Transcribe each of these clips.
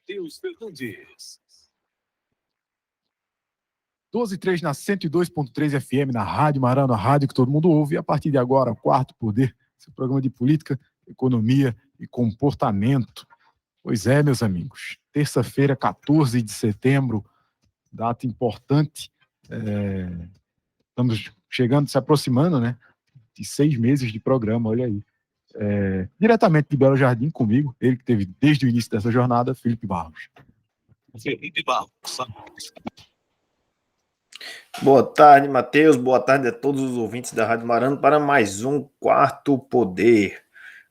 Matheus Fernandes. 12h03 na 102.3 FM, na Rádio Marano, a rádio que todo mundo ouve. E a partir de agora, o Quarto Poder, esse programa de política, economia e comportamento. Pois é, meus amigos, terça-feira, 14 de setembro, data importante. Estamos chegando, se aproximando, né, de 6 meses de programa, olha aí. Diretamente de Belo Jardim comigo, ele que teve desde o início dessa jornada, Felipe Barros. Felipe Barros. Boa tarde, Matheus. Boa tarde a todos os ouvintes da Rádio Marano para mais um Quarto Poder.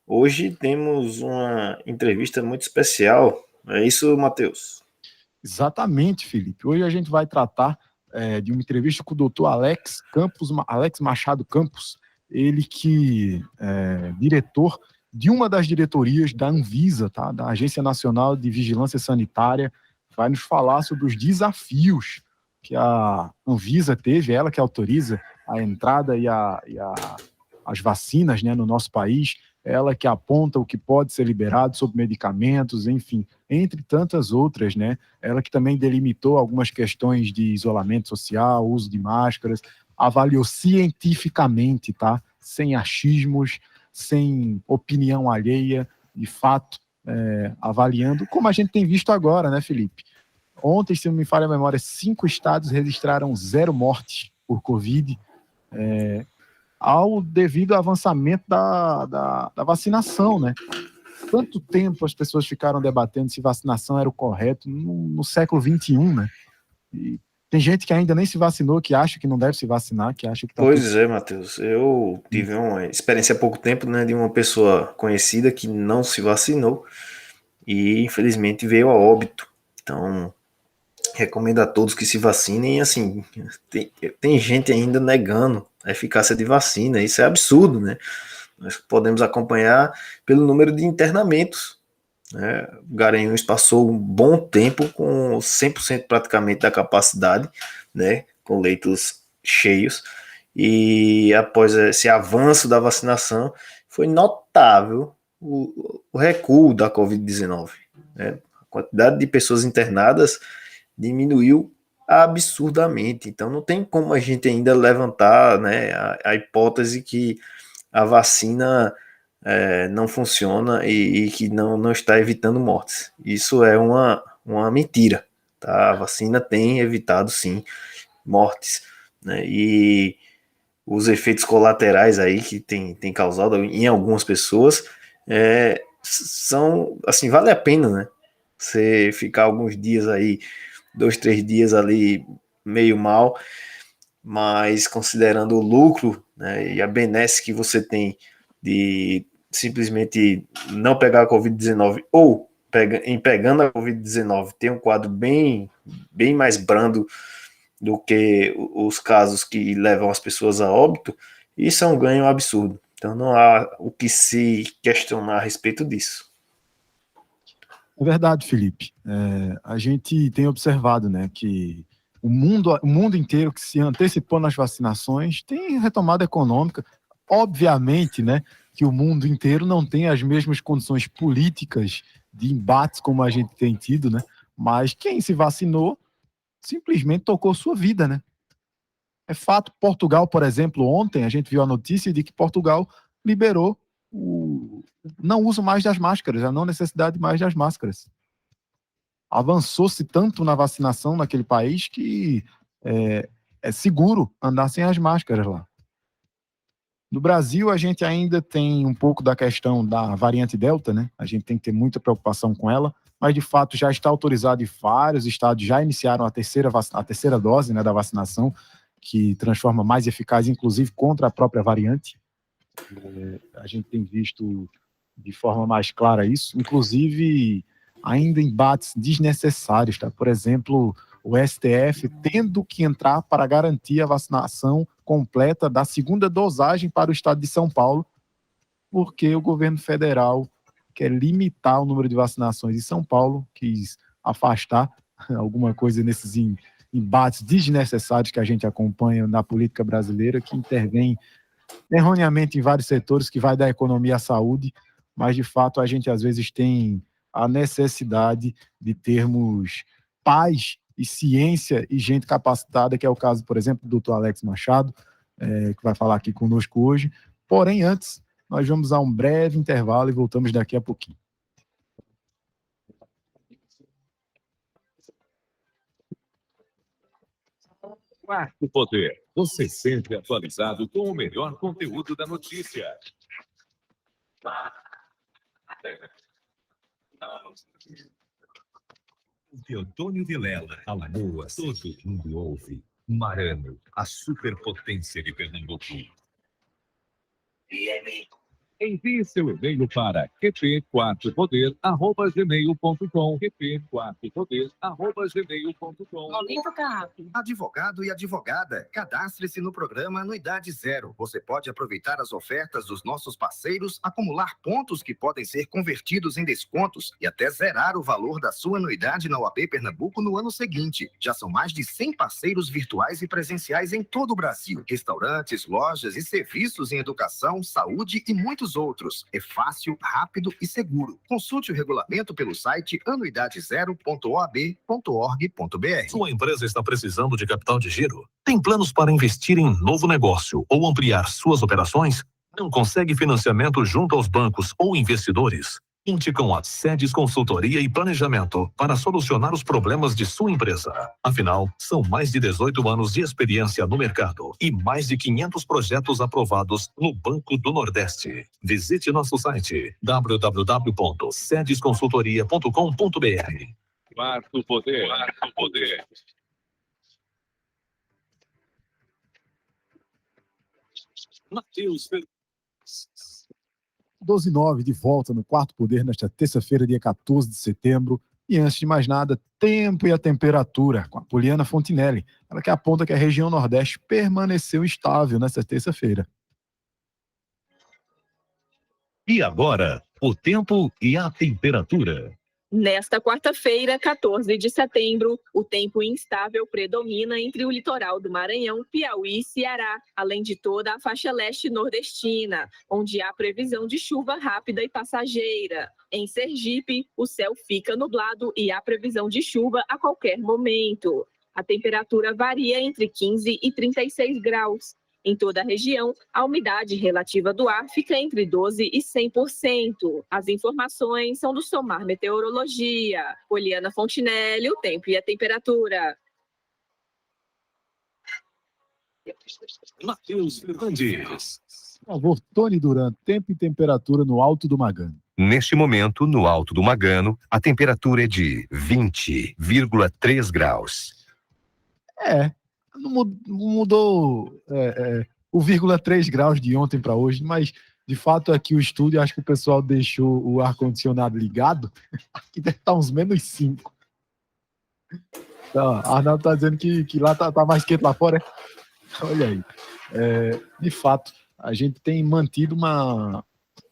Hoje temos uma entrevista muito especial. É isso, Matheus? Exatamente, Felipe. Hoje a gente vai tratar de uma entrevista com o doutor Alex Machado Campos, ele que é diretor de uma das diretorias da Anvisa, tá? Da Agência Nacional de Vigilância Sanitária, vai nos falar sobre os desafios que a Anvisa teve, ela que autoriza a entrada e as vacinas, né, no nosso país, ela que aponta o que pode ser liberado sobre medicamentos, enfim, entre tantas outras, né? Ela que também delimitou algumas questões de isolamento social, uso de máscaras, avaliou cientificamente, tá? Sem achismos, sem opinião alheia, de fato, avaliando, como a gente tem visto agora, né, Felipe? Ontem, se não me falha a memória, 5 estados registraram 0 mortes por Covid, devido ao avançamento da vacinação, né? Quanto tempo as pessoas ficaram debatendo se vacinação era o correto no século XXI, né? E tem gente que ainda nem se vacinou, que acha que não deve se vacinar, que acha que tá Pois é, Matheus. Eu tive uma experiência há pouco tempo, né, de uma pessoa conhecida que não se vacinou e, infelizmente, veio a óbito. Então, recomendo a todos que se vacinem. Assim, tem gente ainda negando a eficácia de vacina. Isso é absurdo, né? Nós podemos acompanhar pelo número de internamentos, né? Garanhuns passou um bom tempo com 100% praticamente da capacidade, né? Com leitos cheios. E após esse avanço da vacinação, foi notável o recuo da Covid-19, né? A quantidade de pessoas internadas diminuiu absurdamente. Então não tem como a gente ainda levantar, né, a hipótese que a vacina não funciona e que não está evitando mortes. Isso é uma mentira. Tá? A vacina tem evitado, sim, mortes, né? E os efeitos colaterais aí que tem causado em algumas pessoas são, assim, vale a pena, né? Você ficar alguns dias aí, 2, 3 dias ali meio mal, mas considerando o lucro, né, e a benesse que você tem de simplesmente não pegar a Covid-19 ou pegando a Covid-19 tem um quadro bem mais brando do que os casos que levam as pessoas a óbito, isso é um ganho absurdo. Então não há o que se questionar a respeito disso. É verdade, Felipe. A gente tem observado, né, que o mundo inteiro que se antecipou nas vacinações tem retomada econômica. Obviamente, né, que o mundo inteiro não tem as mesmas condições políticas de embates como a gente tem tido, né? Mas quem se vacinou simplesmente tocou sua vida, né? É fato, Portugal, por exemplo, ontem a gente viu a notícia de que Portugal liberou o não uso mais das máscaras, a não necessidade mais das máscaras. Avançou-se tanto na vacinação naquele país que é seguro andar sem as máscaras lá. No Brasil, a gente ainda tem um pouco da questão da variante Delta, né? A gente tem que ter muita preocupação com ela, mas de fato já está autorizado e vários estados já iniciaram a terceira dose, né, da vacinação, que transforma mais eficaz, inclusive contra a própria variante. A gente tem visto de forma mais clara isso, inclusive ainda embates desnecessários, tá? Por exemplo, o STF tendo que entrar para garantir a vacinação completa da segunda dosagem para o estado de São Paulo, porque o governo federal quer limitar o número de vacinações em São Paulo, quis afastar alguma coisa nesses embates desnecessários que a gente acompanha na política brasileira, que intervém erroneamente em vários setores, que vai da economia à saúde, mas de fato a gente às vezes tem a necessidade de termos paz e ciência e gente capacitada, que é o caso, por exemplo, do Dr. Alex Machado, que vai falar aqui conosco hoje. Porém, antes, nós vamos a um breve intervalo e voltamos daqui a pouquinho. Quarto Poder. Você sempre atualizado com o melhor conteúdo da notícia. Teotônio Vilela, Alagoas, todo mundo ouve. Marano, a superpotência de Pernambuco. Envie seu e-mail para qp4poder@gmail.com. qp4poder@gmail.com. Momento CAP. Advogado e advogada, cadastre-se no programa Anuidade Zero. Você pode aproveitar as ofertas dos nossos parceiros, acumular pontos que podem ser convertidos em descontos e até zerar o valor da sua anuidade na OAB Pernambuco no ano seguinte. Já são mais de 100 parceiros virtuais e presenciais em todo o Brasil. Restaurantes, lojas e serviços em educação, saúde e muitos outros. É fácil, rápido e seguro. Consulte o regulamento pelo site anuidadezero.oab.org.br. Sua empresa está precisando de capital de giro? Tem planos para investir em novo negócio ou ampliar suas operações? Não consegue financiamento junto aos bancos ou investidores? Conte com a Sedes Consultoria e Planejamento para solucionar os problemas de sua empresa. Afinal, são mais de 18 anos de experiência no mercado e mais de 500 projetos aprovados no Banco do Nordeste. Visite nosso site www.sedesconsultoria.com.br. Quarto Poder. Quarto Poder. Matheus Fernandes. 12h09, de volta no Quarto Poder, nesta terça-feira, dia 14 de setembro. E antes de mais nada, tempo e a temperatura, com a Poliana Fontinelli. Ela que aponta que a região Nordeste permaneceu estável nesta terça-feira. E agora, o tempo e a temperatura. Nesta quarta-feira, 14 de setembro, o tempo instável predomina entre o litoral do Maranhão, Piauí e Ceará, além de toda a faixa leste nordestina, onde há previsão de chuva rápida e passageira. Em Sergipe, o céu fica nublado e há previsão de chuva a qualquer momento. A temperatura varia entre 15 e 36 graus. Em toda a região, a umidade relativa do ar fica entre 12% e 100%. As informações são do Somar Meteorologia. Poliana Fontinelli, o tempo e a temperatura. Matheus Fernandes. Por favor, Tony Duran, tempo e temperatura no Alto do Magano. Neste momento, no Alto do Magano, a temperatura é de 20,3 graus. Não mudou o 0,3 graus de ontem para hoje, mas de fato aqui o estúdio, acho que o pessoal deixou o ar-condicionado ligado, aqui deve estar uns -5. Então, Arnaldo está dizendo que lá tá mais quente lá fora. Olha aí. De fato, a gente tem mantido uma...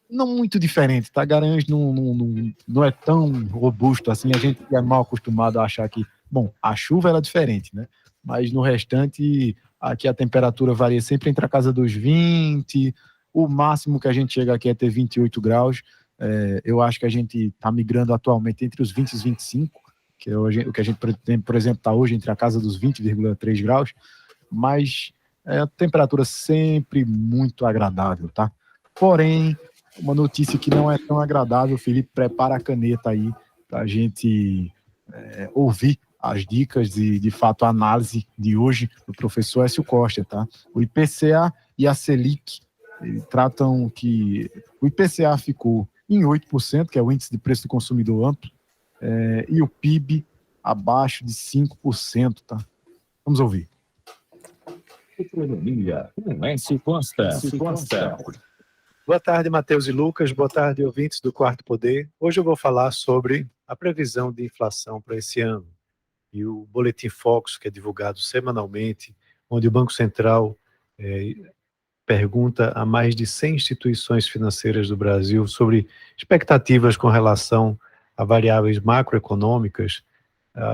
Não muito diferente, tá? Garanhuns não é tão robusto assim, a gente é mal acostumado a achar que... Bom, a chuva era diferente, né? Mas no restante, aqui a temperatura varia sempre entre a casa dos 20, o máximo que a gente chega aqui é ter 28 graus. Eu acho que a gente está migrando atualmente entre os 20 e os 25, que é o que a gente, por exemplo, está hoje entre a casa dos 20,3 graus, mas é a temperatura sempre muito agradável, tá? Porém, uma notícia que não é tão agradável, Felipe, prepara a caneta aí para a gente ouvir as dicas de fato, a análise de hoje do professor Écio Costa, tá? O IPCA e a Selic tratam que o IPCA ficou em 8%, que é o índice de preço do consumidor amplo, e o PIB abaixo de 5%, tá? Vamos ouvir. Economia, com Écio Costa. Boa tarde, Matheus e Lucas. Boa tarde, ouvintes do Quarto Poder. Hoje eu vou falar sobre a previsão de inflação para esse ano. E o Boletim Focus, que é divulgado semanalmente, onde o Banco Central pergunta a mais de 100 instituições financeiras do Brasil sobre expectativas com relação a variáveis macroeconômicas,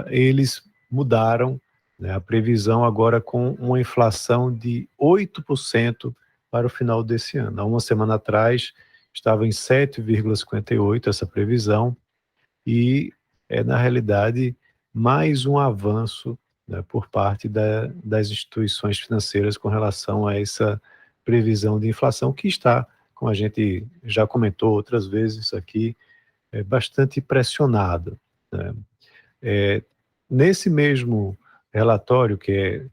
eles mudaram, né, a previsão agora com uma inflação de 8% para o final desse ano. Há uma semana atrás estava em 7,58% essa previsão, e é, na realidade, mais um avanço, né, por parte das instituições financeiras com relação a essa previsão de inflação que está, como a gente já comentou outras vezes aqui, bastante pressionado, né? Nesse mesmo relatório que é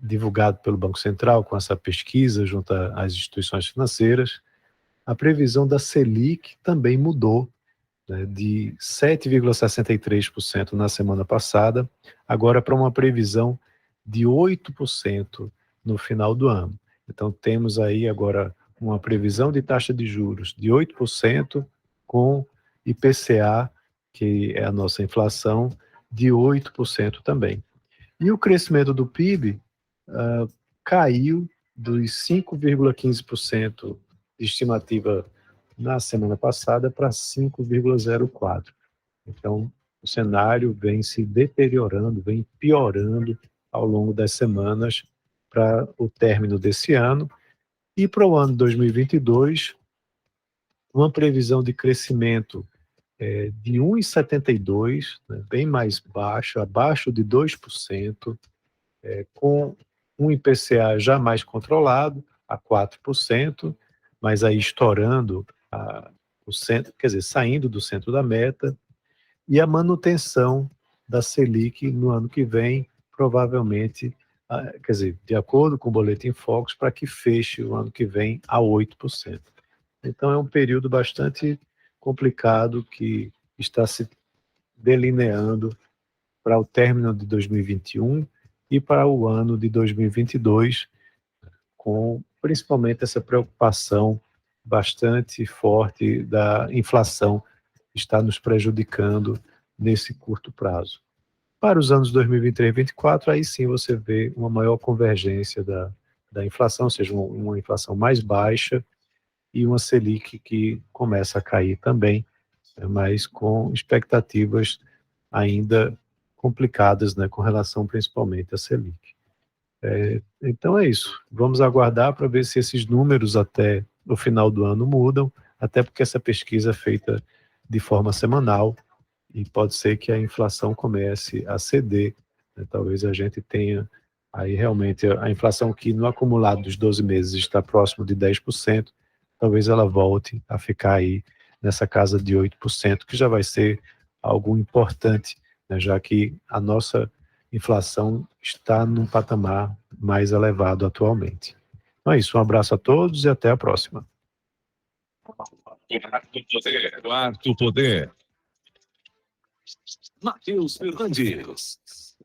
divulgado pelo Banco Central, com essa pesquisa junto às instituições financeiras, a previsão da Selic também mudou, né, de 7,63% na semana passada, agora para uma previsão de 8% no final do ano. Então, temos aí agora uma previsão de taxa de juros de 8%, com IPCA, que é a nossa inflação, de 8% também. E o crescimento do PIB caiu dos 5,15% de estimativa na semana passada para 5,04%. Então, o cenário vem se deteriorando, vem piorando ao longo das semanas para o término desse ano. E para o ano 2022, uma previsão de crescimento de 1,72%, né, bem mais baixo, abaixo de 2%, com um IPCA já mais controlado, a 4%, mas aí estourando o centro, quer dizer, saindo do centro da meta, e a manutenção da Selic no ano que vem, provavelmente, quer dizer, de acordo com o Boletim Focus, para que feche o ano que vem a 8%. Então é um período bastante complicado que está se delineando para o término de 2021 e para o ano de 2022, com principalmente essa preocupação bastante forte da inflação que está nos prejudicando nesse curto prazo. Para os anos 2023 e 2024, aí sim você vê uma maior convergência da inflação, ou seja, uma inflação mais baixa e uma Selic que começa a cair também, mas com expectativas ainda complicadas, né, com relação principalmente à Selic. Então é isso, vamos aguardar para ver se esses números até o final do ano mudam, até porque essa pesquisa é feita de forma semanal e pode ser que a inflação comece a ceder, né? Talvez a gente tenha aí realmente a inflação que no acumulado dos 12 meses está próximo de 10%, talvez ela volte a ficar aí nessa casa de 8%, que já vai ser algo importante, né, já que a nossa inflação está num patamar mais elevado atualmente. Então é isso, um abraço a todos e até a próxima. Quarto Poder. Matheus Fernandes.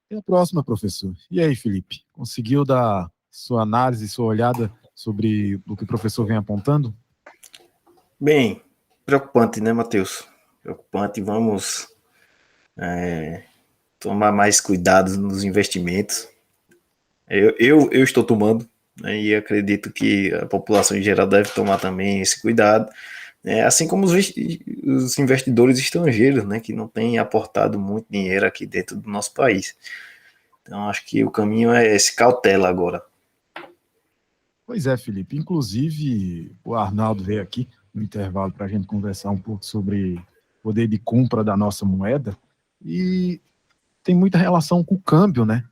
E a próxima, professor? E aí, Felipe? Conseguiu dar sua análise, sua olhada sobre o que o professor vem apontando? Bem, preocupante, né, Matheus? Preocupante, vamos tomar mais cuidado nos investimentos. Eu estou tomando, né, e acredito que a população em geral deve tomar também esse cuidado, né, assim como os investidores estrangeiros, né, que não têm aportado muito dinheiro aqui dentro do nosso país. Então, acho que o caminho é esse, cautela agora. Pois é, Felipe. Inclusive, o Arnaldo veio aqui no intervalo para a gente conversar um pouco sobre o poder de compra da nossa moeda e tem muita relação com o câmbio, né?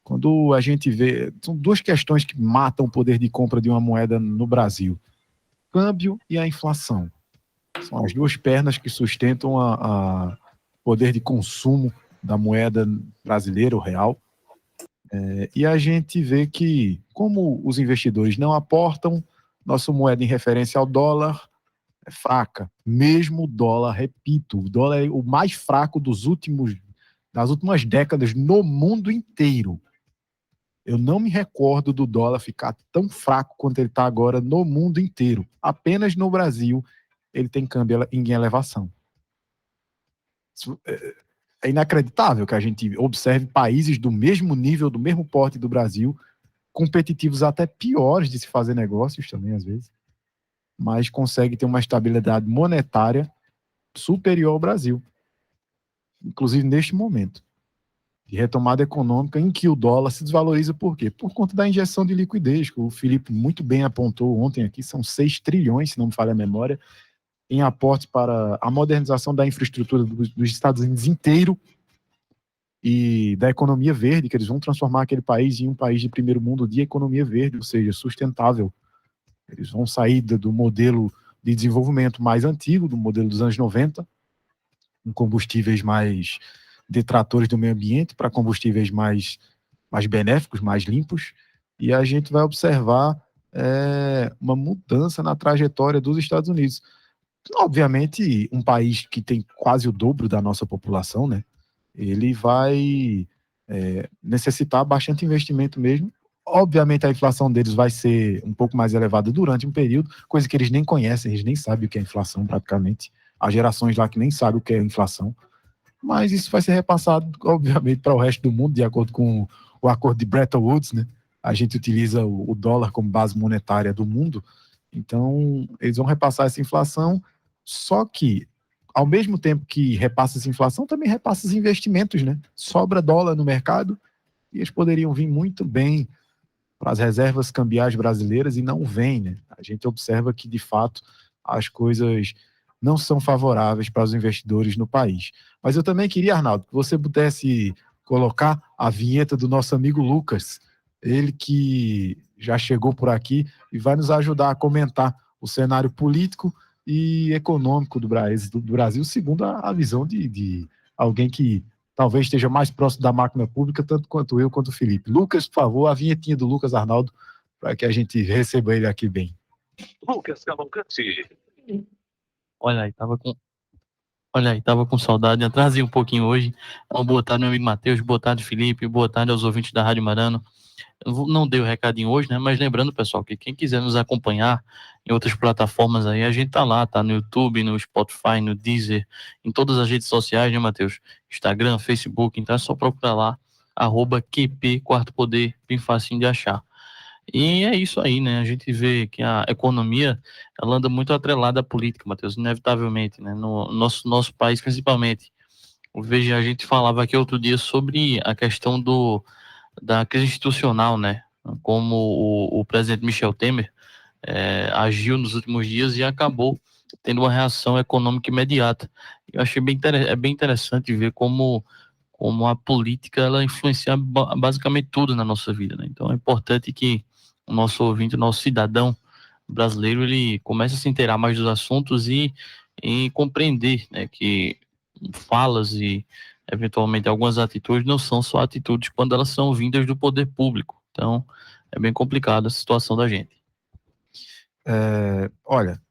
Quando a gente vê, são duas questões que matam o poder de compra de uma moeda no Brasil: câmbio e a inflação. São as duas pernas que sustentam o poder de consumo da moeda brasileira, o real. E a gente vê que, como os investidores não aportam, nossa moeda em referência ao dólar é fraca. Mesmo o dólar, repito, o dólar é o mais fraco das últimas décadas no mundo inteiro. Eu não me recordo do dólar ficar tão fraco quanto ele está agora no mundo inteiro. Apenas no Brasil ele tem câmbio em elevação. Isso é inacreditável que a gente observe países do mesmo nível, do mesmo porte do Brasil, competitivos até piores de se fazer negócios também, às vezes, mas consegue ter uma estabilidade monetária superior ao Brasil, inclusive neste momento de retomada econômica em que o dólar se desvaloriza. Por quê? Por conta da injeção de liquidez, que o Felipe muito bem apontou ontem aqui, são 6 trilhões, se não me falha a memória, em aportes para a modernização da infraestrutura dos Estados Unidos inteiro e da economia verde, que eles vão transformar aquele país em um país de primeiro mundo de economia verde, ou seja, sustentável. Eles vão sair do modelo de desenvolvimento mais antigo, do modelo dos anos 90, com combustíveis mais detratores do meio ambiente, para combustíveis mais benéficos, mais limpos, e a gente vai observar uma mudança na trajetória dos Estados Unidos. Obviamente, um país que tem quase o dobro da nossa população, né, ele vai necessitar bastante investimento mesmo. Obviamente, a inflação deles vai ser um pouco mais elevada durante um período, coisa que eles nem conhecem, eles nem sabem o que é inflação praticamente. Há gerações lá que nem sabem o que é inflação. Mas isso vai ser repassado, obviamente, para o resto do mundo, de acordo com o acordo de Bretton Woods, né? A gente utiliza o dólar como base monetária do mundo, então eles vão repassar essa inflação, só que, ao mesmo tempo que repassa essa inflação, também repassa os investimentos, né? Sobra dólar no mercado e eles poderiam vir muito bem para as reservas cambiais brasileiras e não vêm, né? A gente observa que, de fato, as coisas não são favoráveis para os investidores no país. Mas eu também queria, Arnaldo, que você pudesse colocar a vinheta do nosso amigo Lucas, ele que já chegou por aqui e vai nos ajudar a comentar o cenário político e econômico do Brasil, segundo a visão de alguém que talvez esteja mais próximo da máquina pública, tanto quanto eu, quanto o Felipe. Lucas, por favor, a vinhetinha do Lucas Arnaldo, para que a gente receba ele aqui bem. Lucas Cavalcante. Olha aí, tava com saudade, atrasei um pouquinho hoje. Então, boa tarde, meu amigo Matheus, boa tarde, Felipe, boa tarde aos ouvintes da Rádio Marano. Eu não dei o recadinho hoje, né? Mas lembrando, pessoal, que quem quiser nos acompanhar em outras plataformas aí, a gente tá lá, tá no YouTube, no Spotify, no Deezer, em todas as redes sociais, né, Matheus? Instagram, Facebook, então é só procurar lá, @QP Quarto Poder, bem facinho de achar. E é isso aí, né? A gente vê que a economia, ela anda muito atrelada à política, Matheus, inevitavelmente, né? No nosso país, principalmente. Veja, a gente falava aqui outro dia sobre a questão da crise institucional, né? Como o presidente Michel Temer agiu nos últimos dias e acabou tendo uma reação econômica imediata. Eu achei bem interessante ver como a política, ela influencia basicamente tudo na nossa vida, né? Então é importante que o nosso ouvinte, o nosso cidadão brasileiro, ele comece a se inteirar mais dos assuntos e compreender, né, que falas e eventualmente algumas atitudes não são só atitudes quando elas são vindas do poder público. Então é bem complicada a situação da gente. Olha,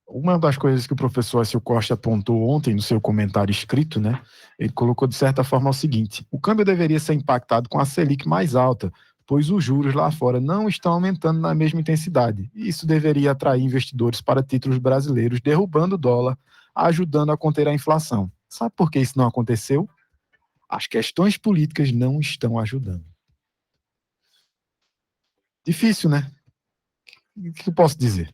uma das coisas que o professor Écio Costa apontou ontem no seu comentário escrito, né, ele colocou de certa forma o seguinte: o câmbio deveria ser impactado com a Selic mais alta, pois os juros lá fora não estão aumentando na mesma intensidade. Isso deveria atrair investidores para títulos brasileiros, derrubando o dólar, ajudando a conter a inflação. Sabe por que isso não aconteceu? As questões políticas não estão ajudando. Difícil, né? O que eu posso dizer?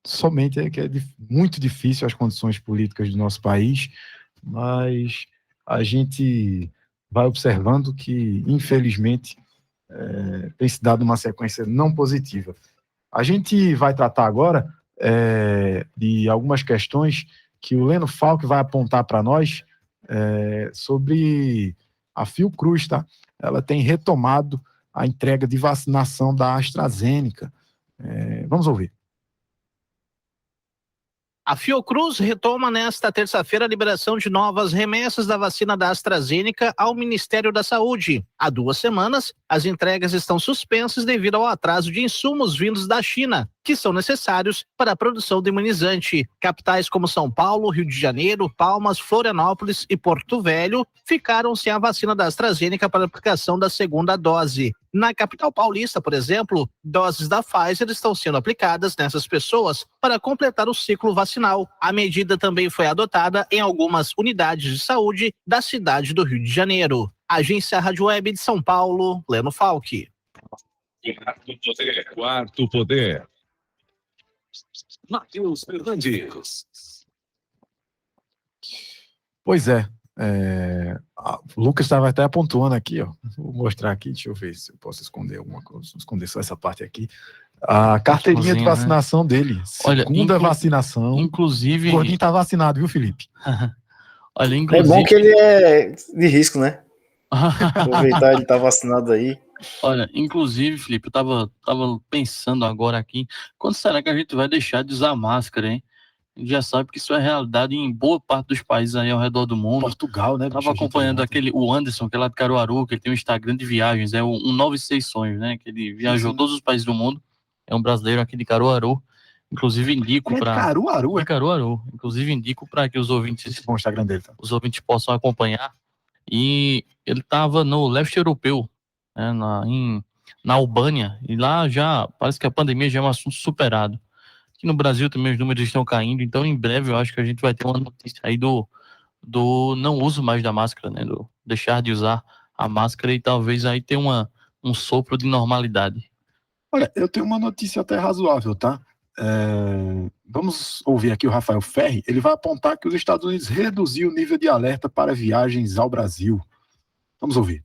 Somente é que é muito difícil as condições políticas do nosso país, mas a gente vai observando que, infelizmente, tem se dado uma sequência não positiva. A gente vai tratar agora de algumas questões que o Leno Falck vai apontar para nós sobre a Fiocruz, tá? Ela tem retomado a entrega de vacinação da AstraZeneca. Vamos ouvir. A Fiocruz retoma nesta terça-feira a liberação de novas remessas da vacina da AstraZeneca ao Ministério da Saúde. Há 2 semanas, as entregas estão suspensas devido ao atraso de insumos vindos da China, que são necessários para a produção do imunizante. Capitais como São Paulo, Rio de Janeiro, Palmas, Florianópolis e Porto Velho ficaram sem a vacina da AstraZeneca para aplicação da segunda dose. Na capital paulista, por exemplo, doses da Pfizer estão sendo aplicadas nessas pessoas para completar o ciclo vacinal. A medida também foi adotada em algumas unidades de saúde da cidade do Rio de Janeiro. Agência Rádio Web de São Paulo, Leno Falck. Quarto Poder. Matheus Fernandes. Pois é. O Lucas estava até apontando aqui, ó. Vou mostrar aqui, deixa eu ver se eu posso esconder alguma coisa. Vou esconder só essa parte aqui. A carteirinha de Né? vacinação dele. Olha, Segunda vacinação. Inclusive. O Gordinho tá vacinado, viu, Felipe? Olha, É inclusive. bom que ele é de risco, né? Aproveitar ele tá vacinado aí. Olha, inclusive, Felipe, eu tava pensando agora aqui, quando será que a gente vai deixar de usar máscara, hein? A gente já sabe que isso é realidade em boa parte dos países aí ao redor do mundo. Portugal, né? Tava acompanhando o Anderson, que é lá de Caruaru, que ele tem um Instagram de viagens, é o 196 Sonhos, né? Que ele viajou todos os países do mundo. É um brasileiro aqui de Caruaru. Inclusive indico Ele é de para Caruaru, é? de Caruaru. Inclusive indico para que os ouvintes Bom, o Instagram dele, tá? os ouvintes possam acompanhar. E ele estava no leste europeu, né, na Albânia, e lá já parece que a pandemia já é um assunto superado. Aqui no Brasil também os números estão caindo, então em breve eu acho que a gente vai ter uma notícia aí do não uso mais da máscara, né, do deixar de usar a máscara e talvez aí ter um sopro de normalidade. Olha, eu tenho uma notícia até razoável, tá? Vamos ouvir aqui o Rafael Ferri. Ele vai apontar que os Estados Unidos reduziu o nível de alerta para viagens ao Brasil. Vamos ouvir.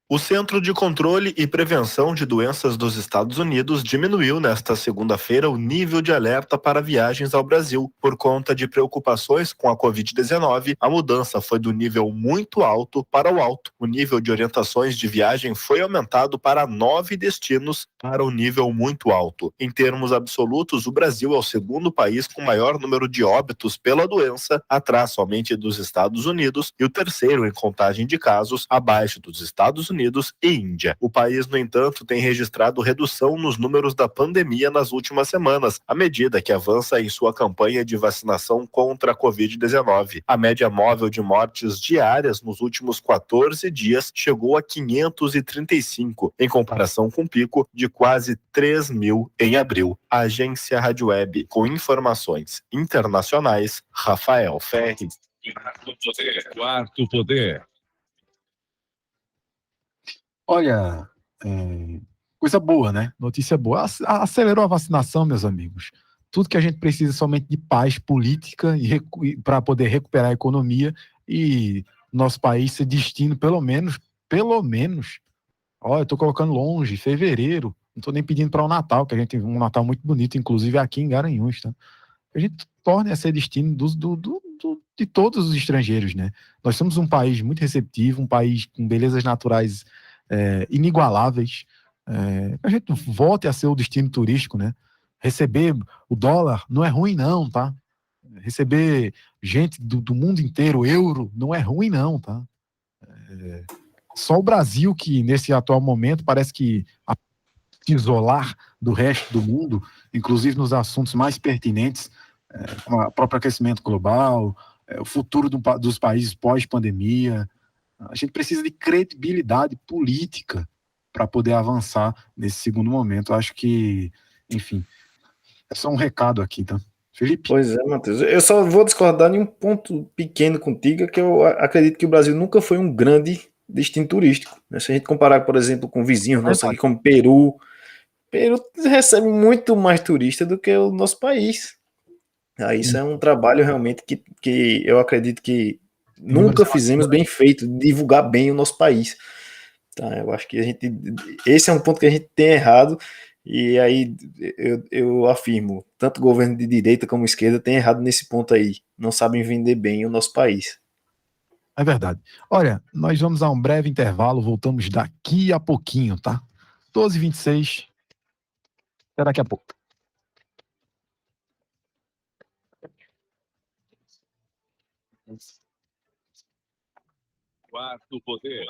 O Centro de Controle e Prevenção de Doenças dos Estados Unidos diminuiu nesta segunda-feira o nível de alerta para viagens ao Brasil. Por conta de preocupações com a Covid-19, a mudança foi do nível muito alto para o alto. O nível de orientações de viagem foi aumentado para 9 destinos para o nível muito alto. Em termos absolutos, o Brasil é o segundo país com maior número de óbitos pela doença, atrás somente dos Estados Unidos, e o terceiro em contagem de casos, abaixo dos Estados Unidos e Índia. O país, no entanto, tem registrado redução nos números da pandemia nas últimas semanas, à medida que avança em sua campanha de vacinação contra a Covid-19. A média móvel de mortes diárias nos últimos 14 dias chegou a 535, em comparação com um pico de quase 3 mil em abril. A agência Rádio Web, com informações internacionais, Rafael Ferri. Quarto Poder. Olha, coisa boa, né? Notícia boa. Acelerou a vacinação, meus amigos. Tudo que a gente precisa é somente de paz política para poder recuperar a economia e nosso país ser destino, pelo menos, olha, eu estou colocando longe, fevereiro, não estou nem pedindo para o Natal, que a gente tem um Natal muito bonito, inclusive aqui em Garanhuns, tá? A gente torne a ser destino de todos os estrangeiros, né? Nós somos um país muito receptivo, um país com belezas naturais inigualáveis, a gente volte a ser o destino turístico, né? Receber o dólar não é ruim não, tá? Receber gente do mundo inteiro, euro, não é ruim não, tá? Só o Brasil que nesse atual momento parece que se isolar do resto do mundo, inclusive nos assuntos mais pertinentes, como o próprio aquecimento global, o futuro dos países pós-pandemia. A gente precisa de credibilidade política para poder avançar nesse segundo momento. Eu acho que, enfim, é só um recado aqui, tá? Felipe? Pois é, Matheus. Eu só vou discordar em um ponto pequeno contigo, que eu acredito que o Brasil nunca foi um grande destino turístico. Se a gente comparar, por exemplo, com vizinhos nossos aqui, como Peru recebe muito mais turista do que o nosso país. Isso é um trabalho realmente que eu acredito que nunca fizemos bem feito, divulgar bem o nosso país. Tá, eu acho que esse é um ponto que a gente tem errado, e aí eu afirmo, tanto o governo de direita como esquerda tem errado nesse ponto aí, não sabem vender bem o nosso país. É verdade. Olha, nós vamos a um breve intervalo, voltamos daqui a pouquinho, tá? 12h26, até daqui a pouco. Quarto Poder.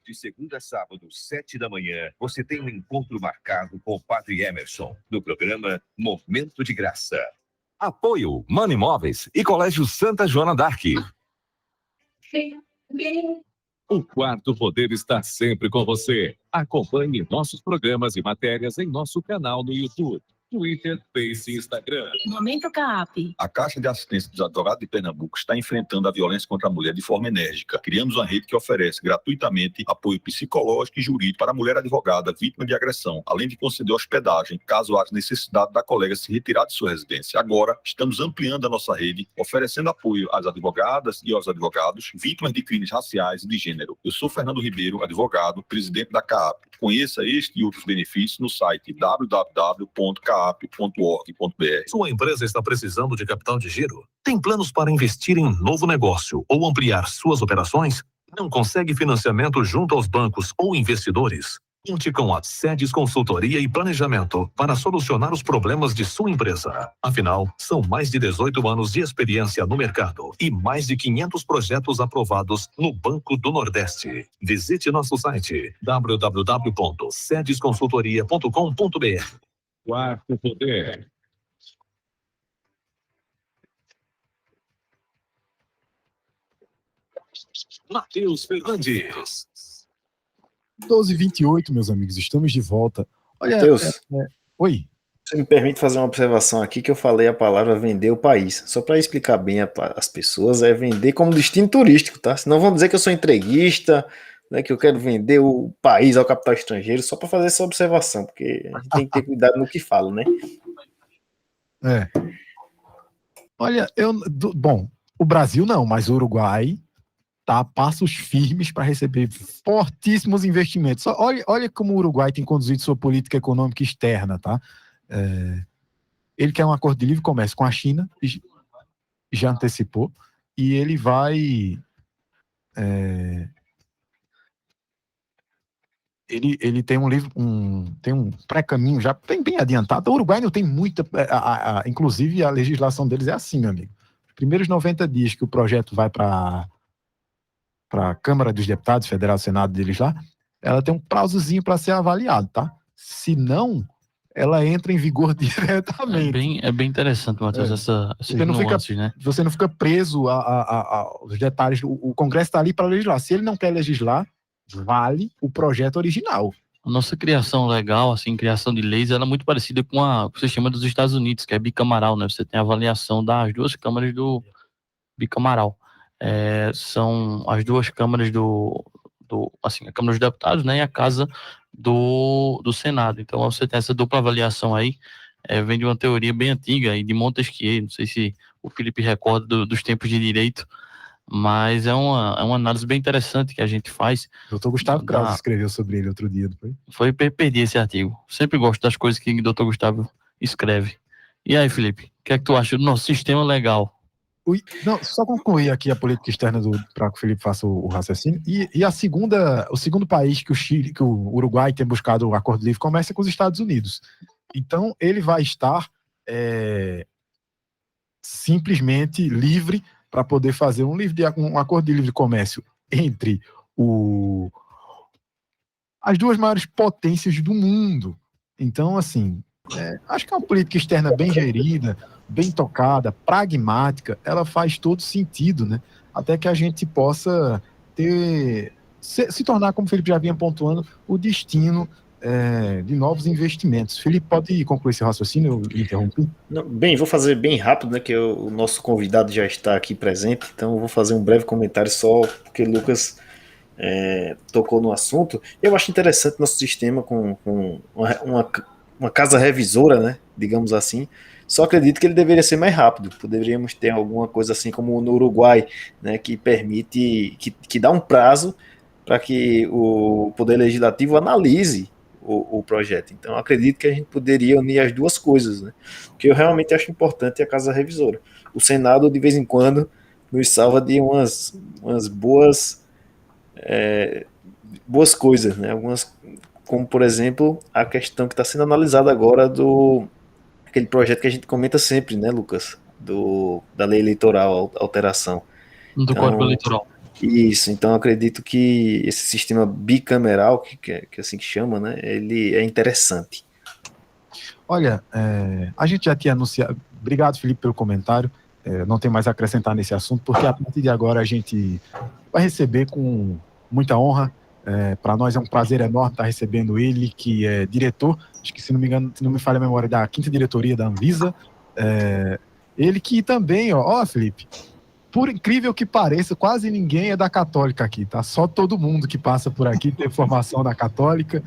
De segunda a sábado, 7 da manhã, você tem um encontro marcado com o Padre Emerson, no programa Momento de Graça. Apoio Mano Imóveis e Colégio Santa Joana d'Arc. O Quarto Poder está sempre com você. Acompanhe nossos programas e matérias em nosso canal no YouTube. Twitter, Face e Instagram. Momento CAAP. A Caixa de Assistência dos Advogados de Pernambuco está enfrentando a violência contra a mulher de forma enérgica. Criamos uma rede que oferece gratuitamente apoio psicológico e jurídico para a mulher advogada vítima de agressão, além de conceder hospedagem, caso haja necessidade da colega se retirar de sua residência. Agora, estamos ampliando a nossa rede, oferecendo apoio às advogadas e aos advogados vítimas de crimes raciais e de gênero. Eu sou Fernando Ribeiro, advogado, presidente da CAAP. Conheça este e outros benefícios no site www.caap.org.br. Sua empresa está precisando de capital de giro? Tem planos para investir em novo negócio ou ampliar suas operações? Não consegue financiamento junto aos bancos ou investidores? Conte com a Sedes Consultoria e Planejamento para solucionar os problemas de sua empresa. Afinal, são mais de 18 anos de experiência no mercado e mais de 500 projetos aprovados no Banco do Nordeste. Visite nosso site www.sedesconsultoria.com.br. Quarto Poder. Matheus Fernandes. 12h28, meus amigos, estamos de volta. Olha, Matheus, oi. você me permite fazer uma observação aqui que eu falei a palavra vender o país. Só para explicar bem às pessoas, é vender como destino turístico, tá? Senão vão dizer que eu sou entreguista, né, que eu quero vender o país ao capital estrangeiro, só para fazer essa observação, porque a gente tem que ter cuidado no que fala, né? É. Olha, bom, o Brasil não, mas o Uruguai tá a passos firmes para receber fortíssimos investimentos. Olha como o Uruguai tem conduzido sua política econômica externa, tá? Ele quer um acordo de livre comércio com a China, já antecipou, e ele vai... Ele tem tem um pré-caminho já bem adiantado. O Uruguai não tem muita... inclusive, a legislação deles é assim, meu amigo. Os primeiros 90 dias que o projeto vai para a Câmara dos Deputados, Federal, Senado deles lá, ela tem um prazozinho para ser avaliado, tá? Se não, ela entra em vigor diretamente. É bem interessante, Matheus, essas nuances, né? Você não fica preso aos detalhes. O Congresso está ali para legislar. Se ele não quer legislar, vale o projeto original. A nossa criação legal, assim, criação de leis, ela é muito parecida com o sistema dos Estados Unidos, que é bicamaral, né? Você tem a avaliação das duas câmaras do bicamaral. São as duas câmaras assim, a Câmara dos Deputados, né, e a Casa do Senado. Então você tem essa dupla avaliação aí, vem de uma teoria bem antiga e de Montesquieu, não sei se o Felipe recorda dos tempos de direito, mas é uma análise bem interessante que a gente faz. O Dr. Gustavo Krause escreveu sobre ele outro dia, não foi? Perdi esse artigo. Sempre gosto das coisas que o Dr. Gustavo escreve. E aí, Felipe, o que é que tu acha do nosso sistema legal? Não, só concluir aqui a política externa para que o Felipe faça o raciocínio. E o segundo país que o Uruguai tem buscado o acordo de livre comércio é com os Estados Unidos. Então, ele vai estar simplesmente livre para poder fazer um acordo de livre comércio entre as duas maiores potências do mundo. Então, assim, acho que é uma política externa bem gerida, bem tocada, pragmática, ela faz todo sentido, né? Até que a gente possa se tornar, como o Felipe já vinha pontuando, o destino de novos investimentos. Felipe, pode concluir esse raciocínio? Eu interrompi? Bem, vou fazer bem rápido, né? Que o nosso convidado já está aqui presente, então eu vou fazer um breve comentário só porque Lucas tocou no assunto. Eu acho interessante nosso sistema com uma casa revisora, né? Digamos assim. Só acredito que ele deveria ser mais rápido. Poderíamos ter alguma coisa assim como no Uruguai, né, que permite, que dá um prazo para que o Poder Legislativo analise o projeto. Então, acredito que a gente poderia unir as duas coisas, né? O que eu realmente acho importante é a Casa Revisora. O Senado, de vez em quando, nos salva de umas boas coisas, né? Algumas, como, por exemplo, a questão que está sendo analisada agora aquele projeto que a gente comenta sempre, né, Lucas? Da lei eleitoral, alteração. Do Código Eleitoral. Isso, então acredito que esse sistema bicameral, que é assim que chama, né, ele é interessante. Olha, a gente já tinha anunciado, obrigado, Felipe, pelo comentário, não tem mais a acrescentar nesse assunto, porque a partir de agora a gente vai receber com muita honra Para nós é um prazer enorme estar recebendo ele, que é diretor, acho que se não me engano, se não me falha a memória, da 5ª diretoria da Anvisa. Ele que também, Felipe, por incrível que pareça, quase ninguém é da Católica aqui, tá? Só todo mundo que passa por aqui tem formação da Católica.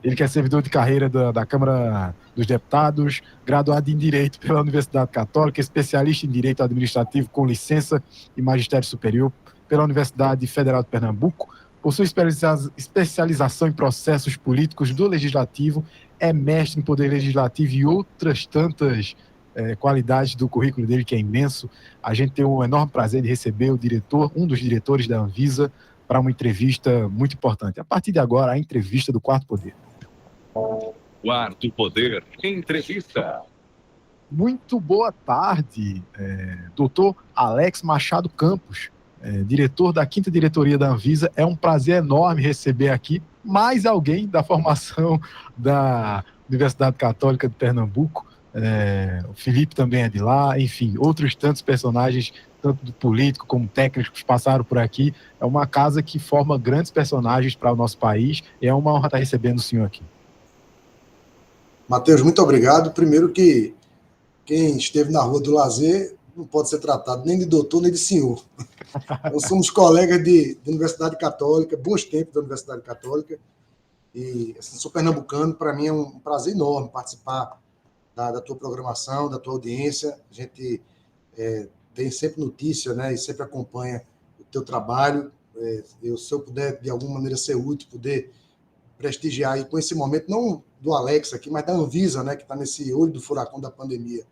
Ele que é servidor de carreira da Câmara dos Deputados, graduado em Direito pela Universidade Católica, especialista em Direito Administrativo com licença e Magistério Superior pela Universidade Federal de Pernambuco, possui especialização em processos políticos do Legislativo, é mestre em Poder Legislativo e outras tantas qualidades do currículo dele, que é imenso. A gente tem um enorme prazer de receber um dos diretores da Anvisa, para uma entrevista muito importante. A partir de agora, a entrevista do Quarto Poder. Quarto Poder, entrevista. Muito boa tarde, doutor Alex Machado Campos, diretor da 5ª diretoria da Anvisa. É um prazer enorme receber aqui mais alguém da formação da Universidade Católica de Pernambuco. O Felipe também é de lá, enfim, outros tantos personagens, tanto do político como técnicos, passaram por aqui. É uma casa que forma grandes personagens para o nosso país, e é uma honra estar recebendo o senhor aqui. Matheus, muito obrigado. Primeiro que quem esteve na Rua do Lazer não pode ser tratado nem de doutor nem de senhor. Nós somos colegas de Universidade Católica, bons tempos da Universidade Católica, e assim, sou pernambucano. Para mim é um prazer enorme participar da tua programação, da tua audiência. A gente tem sempre notícia, né, e sempre acompanha o teu trabalho. Se eu puder, de alguma maneira, ser útil, poder prestigiar aí com esse momento, não do Alex aqui, mas da Anvisa, né, que está nesse olho do furacão da pandemia.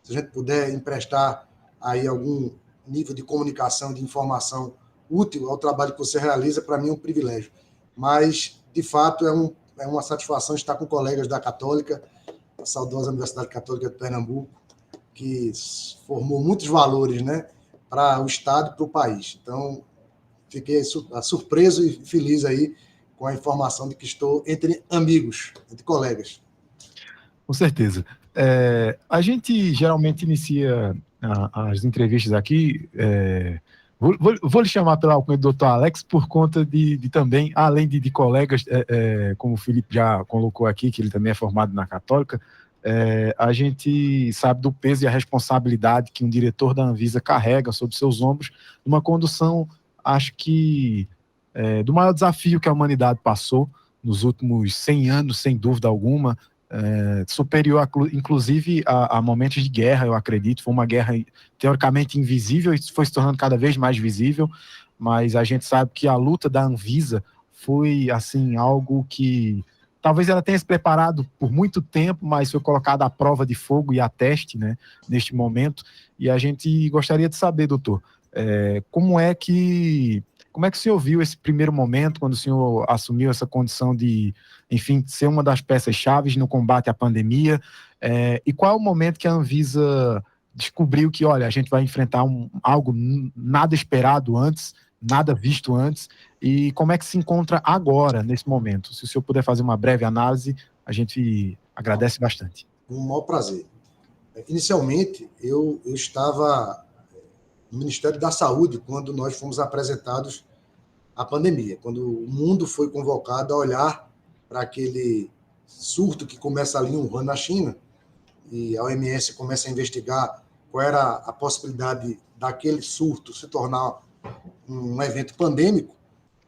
Se a gente puder emprestar aí algum nível de comunicação, de informação útil ao trabalho que você realiza, para mim é um privilégio. Mas, de fato, é uma satisfação estar com colegas da Católica, a saudosa Universidade Católica de Pernambuco, que formou muitos valores, né, para o Estado e para o país. Então, fiquei surpreso e feliz aí com a informação de que estou entre amigos, entre colegas. Com certeza. A gente geralmente inicia as entrevistas aqui. Vou lhe chamar pela alcunha do Dr. Alex por conta de também, além de colegas, como o Felipe já colocou aqui, que ele também é formado na Católica, a gente sabe do peso e a responsabilidade que um diretor da Anvisa carrega sobre seus ombros numa condução, acho que, do maior desafio que a humanidade passou nos últimos 100 anos, sem dúvida alguma, superior, inclusive, a momentos de guerra, eu acredito. Foi uma guerra teoricamente invisível e foi se tornando cada vez mais visível, mas a gente sabe que a luta da Anvisa foi, assim, algo que talvez ela tenha se preparado por muito tempo, mas foi colocada à prova de fogo e a teste, né, neste momento. E a gente gostaria de saber, doutor, como é que o senhor viu esse primeiro momento, quando o senhor assumiu essa condição de, enfim, ser uma das peças-chave no combate à pandemia? E qual é o momento que a Anvisa descobriu que, olha, a gente vai enfrentar algo nada esperado antes, nada visto antes, e como é que se encontra agora, nesse momento? Se o senhor puder fazer uma breve análise, a gente agradece bastante. Com o maior prazer. Inicialmente, eu estava no Ministério da Saúde quando nós fomos apresentados à pandemia, quando o mundo foi convocado a olhar para aquele surto que começa ali em Wuhan, na China, e a OMS começa a investigar qual era a possibilidade daquele surto se tornar um evento pandêmico.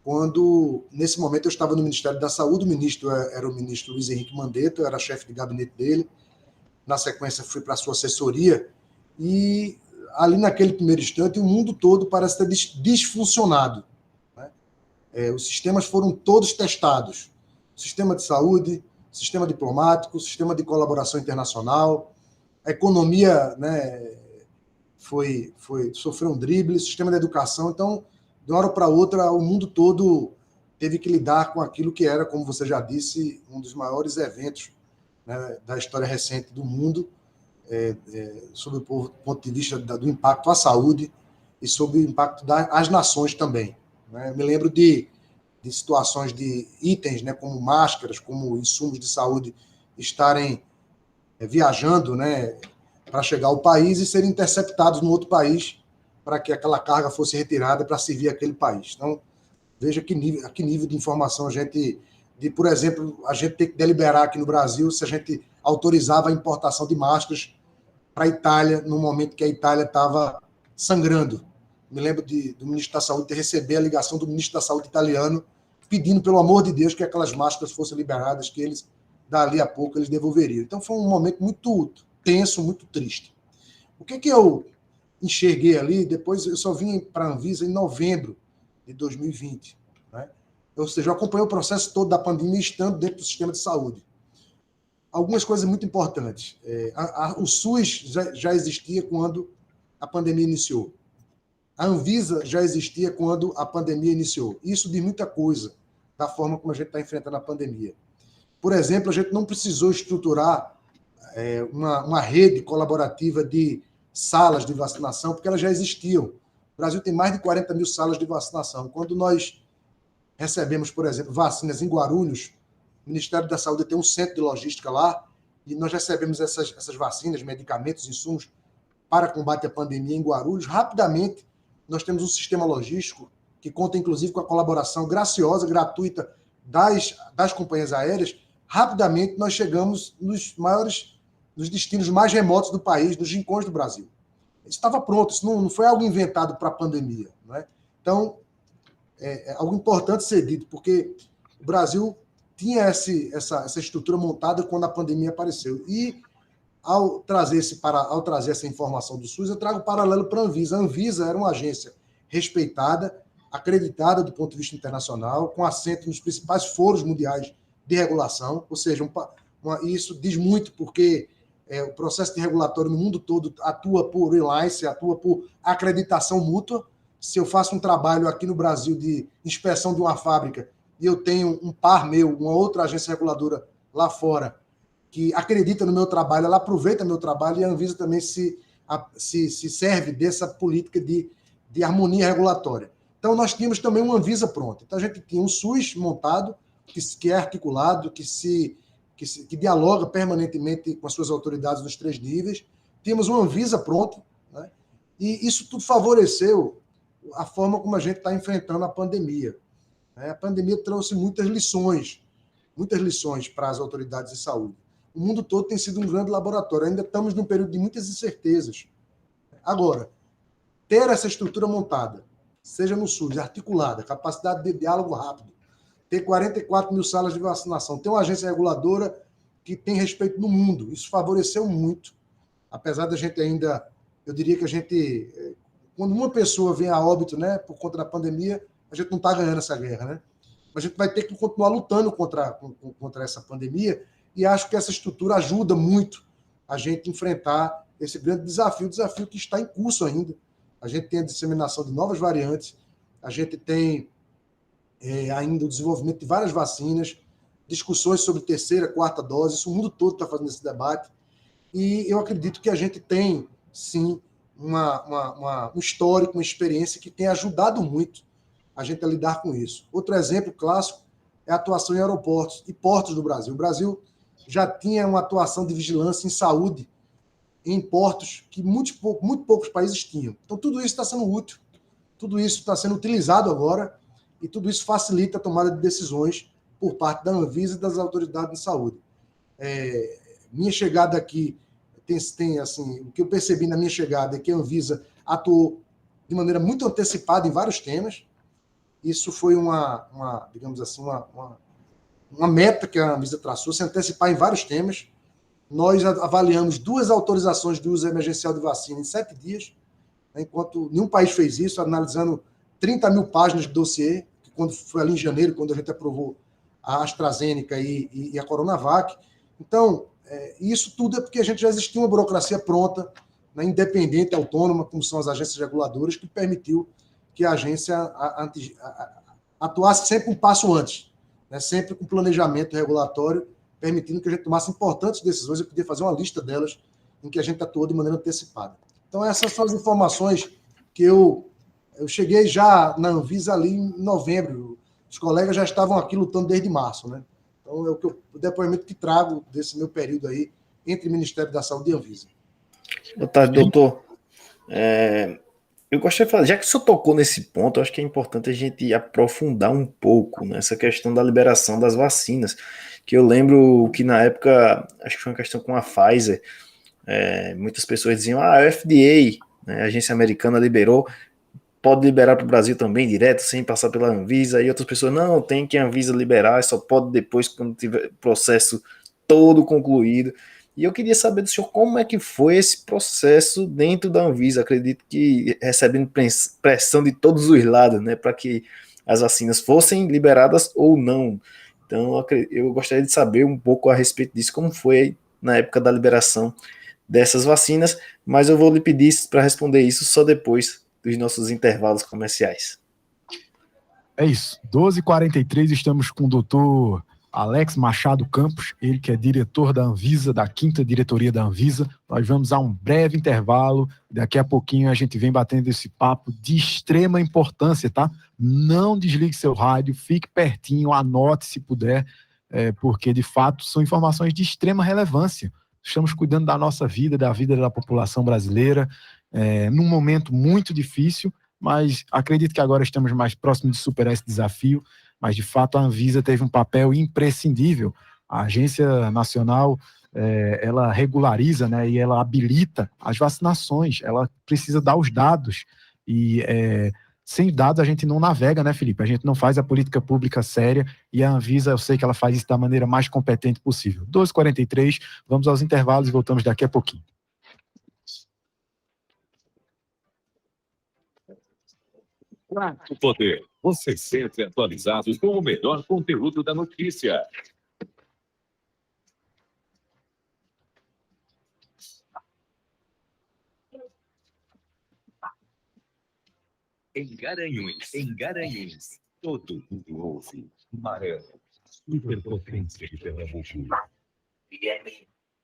Quando, nesse momento, eu estava no Ministério da Saúde, o ministro era o ministro Luiz Henrique Mandetta, eu era chefe de gabinete dele. Na sequência, fui para a sua assessoria, e ali naquele primeiro instante, o mundo todo parece ter disfuncionado, né? Os sistemas foram todos testados. Sistema de saúde, sistema diplomático, sistema de colaboração internacional, a economia, né, sofreu um drible, sistema de educação. Então, de uma hora para outra, o mundo todo teve que lidar com aquilo que era, como você já disse, um dos maiores eventos, né, da história recente do mundo, sob o ponto de vista do impacto à saúde e sob o impacto às nações também, né? Eu me lembro de situações de itens, né, como máscaras, como insumos de saúde, estarem viajando, né, para chegar ao país e serem interceptados no outro país para que aquela carga fosse retirada para servir aquele país. Então, Veja a que nível de informação a gente... por exemplo, a gente ter que deliberar aqui no Brasil se a gente autorizava a importação de máscaras para a Itália, no momento que a Itália estava sangrando. Me lembro do ministro da Saúde ter recebido a ligação do ministro da Saúde italiano pedindo, pelo amor de Deus, que aquelas máscaras fossem liberadas, que eles, dali a pouco, eles devolveriam. Então, foi um momento muito tenso, muito triste. O que eu enxerguei ali, depois eu só vim para a Anvisa em novembro de 2020. Né? Ou seja, eu acompanhei o processo todo da pandemia estando dentro do sistema de saúde. Algumas coisas muito importantes. O SUS já existia quando a pandemia iniciou. A Anvisa já existia quando a pandemia iniciou. Isso diz muita coisa da forma como a gente está enfrentando a pandemia. Por exemplo, a gente não precisou estruturar uma rede colaborativa de salas de vacinação, porque elas já existiam. O Brasil tem mais de 40 mil salas de vacinação. Quando nós recebemos, por exemplo, vacinas em Guarulhos, o Ministério da Saúde tem um centro de logística lá, e nós recebemos essas vacinas, medicamentos, insumos para combate à pandemia em Guarulhos. Rapidamente, nós temos um sistema logístico que conta, inclusive, com a colaboração graciosa, gratuita das companhias aéreas. Rapidamente, nós chegamos nos destinos mais remotos do país, nos rincões do Brasil. Isso estava pronto, isso não foi algo inventado para a pandemia. Não é? Então, é algo importante ser dito, porque o Brasil tinha essa estrutura montada quando a pandemia apareceu. E, ao trazer essa informação do SUS, eu trago um paralelo para a Anvisa. A Anvisa era uma agência respeitada, acreditada do ponto de vista internacional, com assento nos principais foros mundiais de regulação, ou seja, isso diz muito porque o processo de regulatório no mundo todo atua por reliance, atua por acreditação mútua. Se eu faço um trabalho aqui no Brasil de inspeção de uma fábrica e eu tenho um par meu, uma outra agência reguladora lá fora, que acredita no meu trabalho, ela aproveita meu trabalho, e a Anvisa também se serve dessa política de harmonia regulatória. Então, nós tínhamos também uma Anvisa pronta. Então, a gente tinha um SUS montado, que é articulado, que dialoga permanentemente com as suas autoridades nos 3 níveis. Tínhamos uma Anvisa pronta, né? E isso tudo favoreceu a forma como a gente está enfrentando a pandemia. A pandemia trouxe muitas lições para as autoridades de saúde. O mundo todo tem sido um grande laboratório. Ainda estamos num período de muitas incertezas. Agora, ter essa estrutura montada, seja no SUS, articulada, capacidade de diálogo rápido, ter 44 mil salas de vacinação, ter uma agência reguladora que tem respeito no mundo, isso favoreceu muito. Apesar da gente ainda, eu diria que a gente, quando uma pessoa vem a óbito, né, por conta da pandemia, a gente não está ganhando essa guerra, né? Mas a gente vai ter que continuar lutando contra essa pandemia, e acho que essa estrutura ajuda muito a gente enfrentar esse grande desafio que está em curso ainda. A gente tem a disseminação de novas variantes, a gente tem ainda o desenvolvimento de várias vacinas, discussões sobre terceira, quarta dose, isso o mundo todo está fazendo esse debate, e eu acredito que a gente tem, sim, um histórico, uma experiência que tem ajudado muito a gente a lidar com isso. Outro exemplo clássico é a atuação em aeroportos e portos do Brasil. O Brasil já tinha uma atuação de vigilância em saúde em portos que muito poucos países tinham. Então, tudo isso está sendo útil, tudo isso está sendo utilizado agora, e tudo isso facilita a tomada de decisões por parte da Anvisa e das autoridades de saúde. Minha chegada aqui, assim, o que eu percebi na minha chegada é que a Anvisa atuou de maneira muito antecipada em vários temas. Isso foi digamos assim, uma meta que a Anvisa traçou, se antecipar em vários temas. Nós avaliamos 2 autorizações de uso emergencial de vacina em 7 dias, né, enquanto nenhum país fez isso, analisando 30 mil páginas de dossiê, que quando foi ali em janeiro, quando a gente aprovou a AstraZeneca e a Coronavac. Então, isso tudo é porque a gente já existia uma burocracia pronta, né, independente, autônoma, como são as agências reguladoras, que permitiu que a agência atuasse sempre um passo antes, né, sempre com planejamento regulatório, permitindo que a gente tomasse importantes decisões. Eu podia fazer uma lista delas em que a gente atuou de maneira antecipada. Então, essas são as informações que eu cheguei já na Anvisa ali em novembro. Os colegas já estavam aqui lutando desde março, né? Então, é o depoimento que trago desse meu período aí entre Ministério da Saúde e Anvisa. Boa tarde, doutor. Eu gostaria de falar, já que o senhor tocou nesse ponto, eu acho que é importante a gente aprofundar um pouco nessa questão da liberação das vacinas, que eu lembro que na época, acho que foi uma questão com a Pfizer, muitas pessoas diziam, a FDA, né, a agência americana liberou, pode liberar para o Brasil também direto, sem passar pela Anvisa, e outras pessoas, não, tem que a Anvisa liberar, só pode depois quando tiver processo todo concluído. E eu queria saber do senhor como é que foi esse processo dentro da Anvisa. Acredito que recebendo pressão de todos os lados, né, para que as vacinas fossem liberadas ou não. Então eu gostaria de saber um pouco a respeito disso, como foi na época da liberação dessas vacinas, mas eu vou lhe pedir para responder isso só depois dos nossos intervalos comerciais. É isso, 12h43, estamos com o doutor Alex Machado Campos, ele que é diretor da Anvisa, da 5ª diretoria da Anvisa. Nós vamos a um breve intervalo, daqui a pouquinho a gente vem batendo esse papo de extrema importância, tá? Não desligue seu rádio, fique pertinho, anote se puder, porque de fato são informações de extrema relevância. Estamos cuidando da nossa vida, da vida da população brasileira, num momento muito difícil, mas acredito que agora estamos mais próximos de superar esse desafio. Mas, de fato, a Anvisa teve um papel imprescindível. A Agência Nacional, ela regulariza, né, e ela habilita as vacinações, ela precisa dar os dados, e sem dados a gente não navega, né, Felipe? A gente não faz a política pública séria, e a Anvisa, eu sei que ela faz isso da maneira mais competente possível. 12h43, vamos aos intervalos e voltamos daqui a pouquinho. Quarto Poder. Você sempre atualizado com o melhor conteúdo da notícia. Em Garanhuns, todo mundo ouve. Maré, superpotência de Pernambuco.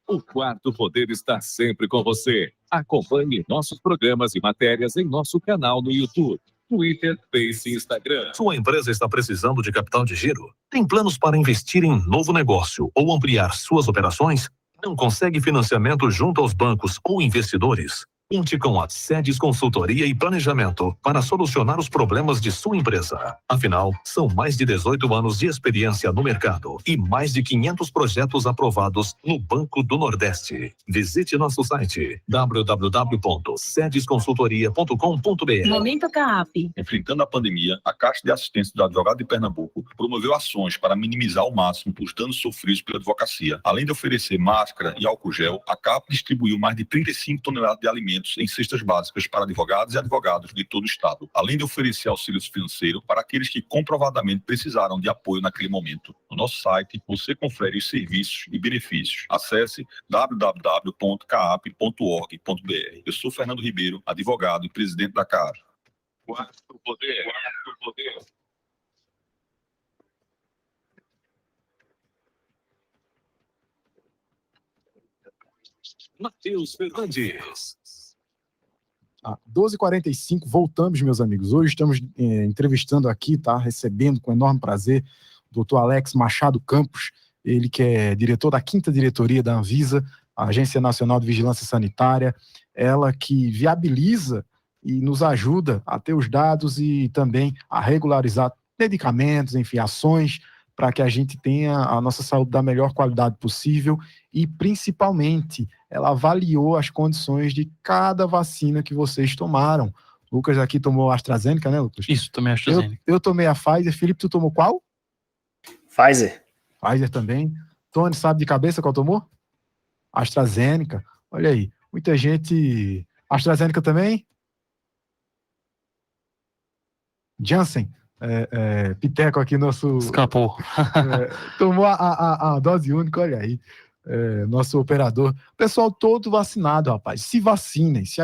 O Quarto Poder está sempre com você. Acompanhe nossos programas e matérias em nosso canal no YouTube, Twitter, Face e Instagram. Sua empresa está precisando de capital de giro? Tem planos para investir em novo negócio ou ampliar suas operações? Não consegue financiamento junto aos bancos ou investidores? Conte com a Sedes Consultoria e Planejamento para solucionar os problemas de sua empresa. Afinal, são mais de 18 anos de experiência no mercado e mais de 500 projetos aprovados no Banco do Nordeste. Visite nosso site www.sedesconsultoria.com.br. Momento CAAP. Enfrentando a pandemia, a Caixa de Assistência do Advogado de Pernambuco promoveu ações para minimizar ao máximo os danos sofridos pela advocacia. Além de oferecer máscara e álcool gel, a CAP distribuiu mais de 35 toneladas de alimentos em cestas básicas para advogados e advogados de todo o estado, além de oferecer auxílio financeiro para aqueles que comprovadamente precisaram de apoio naquele momento. No nosso site, você confere os serviços e benefícios. Acesse www.caap.org.br. Eu sou Fernando Ribeiro, advogado e presidente da CAAP. Quarto Poder. Quarto Poder. Matheus Fernandes. 12h45, voltamos, meus amigos. Hoje estamos entrevistando aqui, tá? Recebendo com enorme prazer o doutor Alex Machado Campos, ele que é diretor da 5ª diretoria da Anvisa, a Agência Nacional de Vigilância Sanitária, ela que viabiliza e nos ajuda a ter os dados e também a regularizar medicamentos, enfim, ações para que a gente tenha a nossa saúde da melhor qualidade possível e, principalmente, ela avaliou as condições de cada vacina que vocês tomaram. Lucas aqui tomou a AstraZeneca, né, Lucas? Isso, tomei a AstraZeneca. Eu tomei a Pfizer. Felipe, tu tomou qual? Pfizer. Pfizer também. Tony, sabe de cabeça qual tomou? AstraZeneca. Olha aí, muita gente... AstraZeneca também? Janssen. Piteco aqui, nosso... Escapou. Tomou a dose única, olha aí. Nosso operador. Pessoal todo vacinado, rapaz. Se vacinem. Se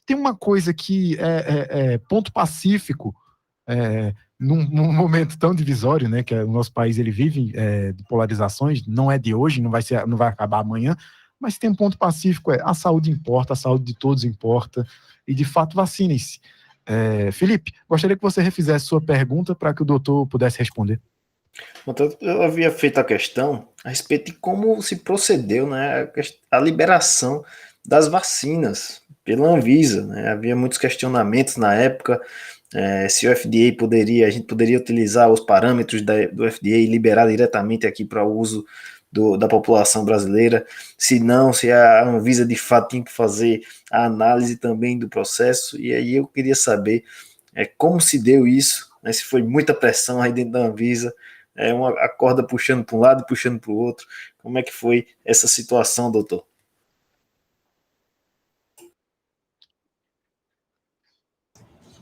tem uma coisa que é ponto pacífico num momento tão divisório, né, que o nosso país ele vive de polarizações, não é de hoje, não vai acabar amanhã, mas tem um ponto pacífico, a saúde importa, a saúde de todos importa, e de fato vacinem-se. Felipe, gostaria que você refizesse sua pergunta para que o doutor pudesse responder. Eu havia feito a questão a respeito de como se procedeu, né, a liberação das vacinas pela Anvisa, né? Havia muitos questionamentos na época, se o FDA a gente poderia utilizar os parâmetros do FDA e liberar diretamente aqui para o uso da população brasileira, se não, se a Anvisa de fato tinha que fazer a análise também do processo. E aí eu queria saber como se deu isso, né? Se foi muita pressão aí dentro da Anvisa, a corda puxando para um lado e puxando para o outro. Como é que foi essa situação, doutor?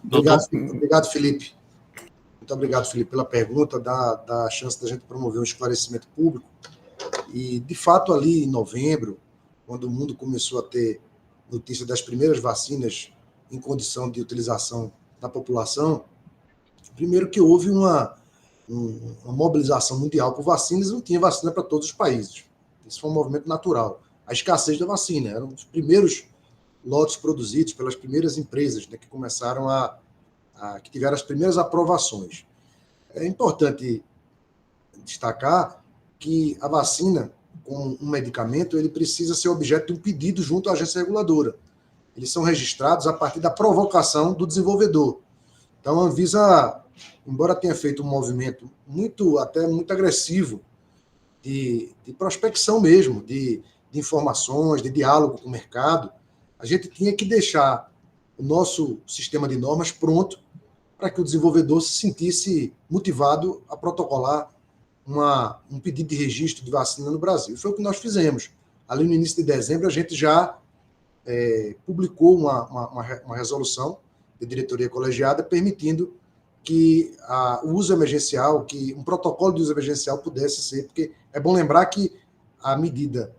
Obrigado, Felipe. Muito obrigado, Felipe, pela pergunta, da chance da gente promover um esclarecimento público. E, de fato, ali em novembro, quando o mundo começou a ter notícia das primeiras vacinas em condição de utilização na população, primeiro que houve uma mobilização mundial por vacinas, não tinha vacina para todos os países. Isso foi um movimento natural. A escassez da vacina, eram os primeiros lotes produzidos pelas primeiras empresas, né, que começaram que tiveram as primeiras aprovações. É importante destacar que a vacina, como um medicamento, ele precisa ser objeto de um pedido junto à agência reguladora. Eles são registrados a partir da provocação do desenvolvedor. Então, a Anvisa, embora tenha feito um movimento até muito agressivo de prospecção mesmo, de informações, de diálogo com o mercado, a gente tinha que deixar o nosso sistema de normas pronto para que o desenvolvedor se sentisse motivado a protocolar um pedido de registro de vacina no Brasil. Foi o que nós fizemos. Ali no início de dezembro, a gente já publicou uma resolução de diretoria colegiada permitindo que o uso emergencial, que um protocolo de uso emergencial pudesse ser, porque é bom lembrar que a medida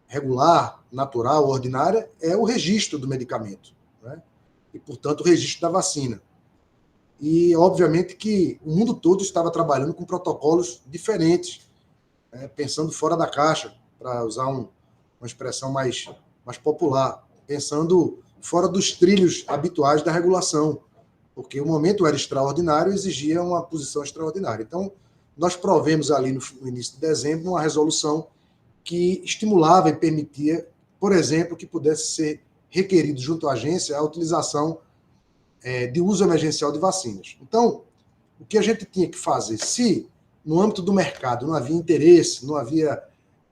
regular, natural, ordinária, é o registro do medicamento, né? E, portanto, o registro da vacina. E, obviamente, que o mundo todo estava trabalhando com protocolos diferentes, né? Pensando fora da caixa, para usar uma expressão mais popular, pensando fora dos trilhos habituais da regulação, porque o momento era extraordinário e exigia uma posição extraordinária. Então, nós provemos ali no início de dezembro uma resolução que estimulava e permitia, por exemplo, que pudesse ser requerido junto à agência a utilização de uso emergencial de vacinas. Então, o que a gente tinha que fazer, se no âmbito do mercado não havia interesse, não havia,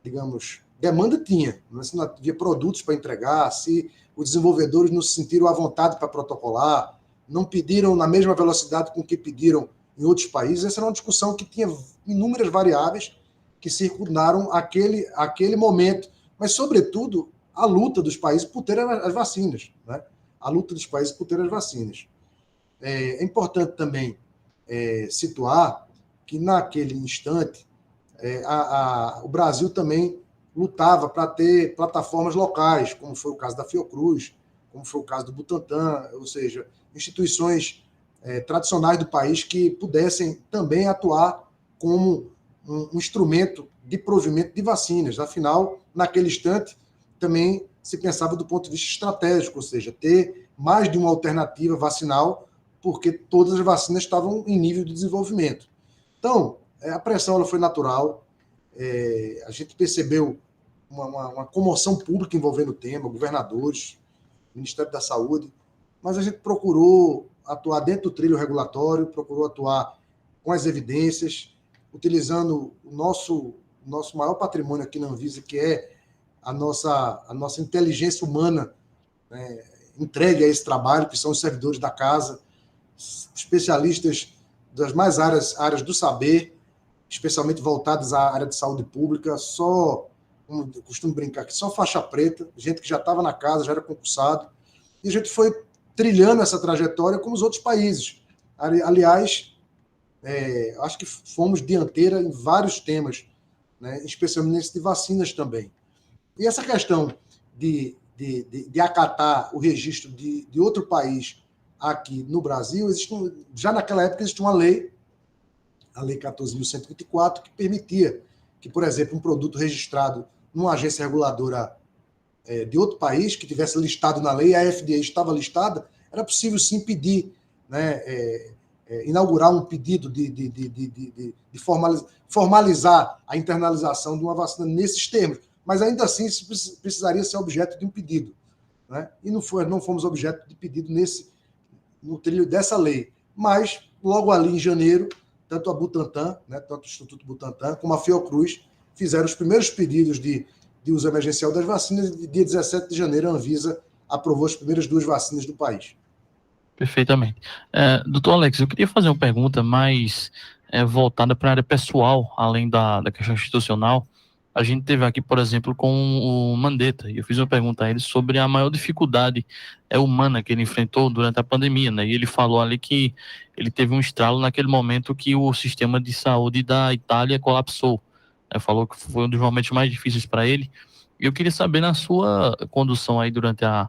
digamos, demanda tinha, se não havia produtos para entregar, se os desenvolvedores não se sentiram à vontade para protocolar, não pediram na mesma velocidade com que pediram em outros países, essa era uma discussão que tinha inúmeras variáveis que circundaram aquele momento, mas, sobretudo, a luta dos países por ter as vacinas, né? A luta dos países por ter as vacinas. É importante também situar que, naquele instante, o Brasil também lutava para ter plataformas locais, como foi o caso da Fiocruz, como foi o caso do Butantan, ou seja, instituições tradicionais do país que pudessem também atuar como um instrumento de provimento de vacinas. Afinal, naquele instante, também se pensava do ponto de vista estratégico, ou seja, ter mais de uma alternativa vacinal, porque todas as vacinas estavam em nível de desenvolvimento. Então, a pressão ela foi natural, a gente percebeu uma comoção pública envolvendo o tema, governadores, Ministério da Saúde, mas a gente procurou atuar dentro do trilho regulatório, procurou atuar com as evidências, utilizando o nosso maior patrimônio aqui na Anvisa, que é a nossa inteligência humana, né, entregue a esse trabalho, que são os servidores da casa, especialistas das mais áreas do saber, especialmente voltados à área de saúde pública, como eu costumo brincar aqui, só faixa preta, gente que já estava na casa, já era concursado, e a gente foi trilhando essa trajetória como os outros países. Aliás, acho que fomos dianteira em vários temas, né, especialmente nesse de vacinas também. E essa questão de acatar o registro de outro país aqui no Brasil, já naquela época existia uma lei, a Lei 14.124, que permitia que, por exemplo, um produto registrado numa agência reguladora de outro país, que tivesse listado na lei, a FDA estava listada, era possível sim pedir, né, inaugurar um pedido de formalizar a internalização de uma vacina nesses termos, mas ainda assim isso precisaria ser objeto de um pedido. né? E não fomos objeto de pedido no trilho dessa lei. Mas, logo ali em janeiro, tanto a Butantan, né, tanto o Instituto Butantan, como a Fiocruz, fizeram os primeiros pedidos de uso emergencial das vacinas, e dia 17 de janeiro a Anvisa aprovou as primeiras 2 vacinas do país. Perfeitamente. Doutor Alex, eu queria fazer uma pergunta mais voltada para a área pessoal, além da questão institucional. A gente teve aqui, por exemplo, com o Mandetta, e eu fiz uma pergunta a ele sobre a maior dificuldade humana que ele enfrentou durante a pandemia, né? E ele falou ali que ele teve um estralo naquele momento que o sistema de saúde da Itália colapsou. Falou que foi um dos momentos mais difíceis para ele. E eu queria saber, na sua condução aí durante a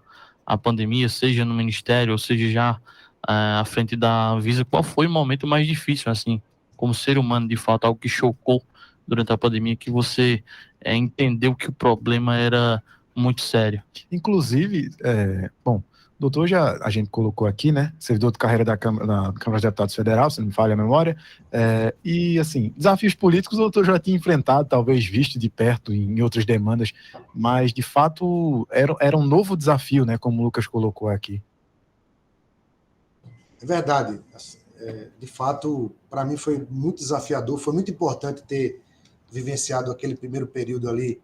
pandemia, seja no Ministério, ou seja já à frente da Anvisa, qual foi o momento mais difícil, assim, como ser humano, de fato, algo que chocou durante a pandemia, que você entendeu que o problema era muito sério? Inclusive, bom, doutor a gente colocou aqui, né, servidor de carreira da Câmara de Deputados Federal, se não me falha a memória, e, assim, desafios políticos o doutor já tinha enfrentado, talvez visto de perto em outras demandas, mas, de fato, era um novo desafio, né, como o Lucas colocou aqui. É verdade. De fato, para mim foi muito desafiador, foi muito importante ter vivenciado aquele primeiro período ali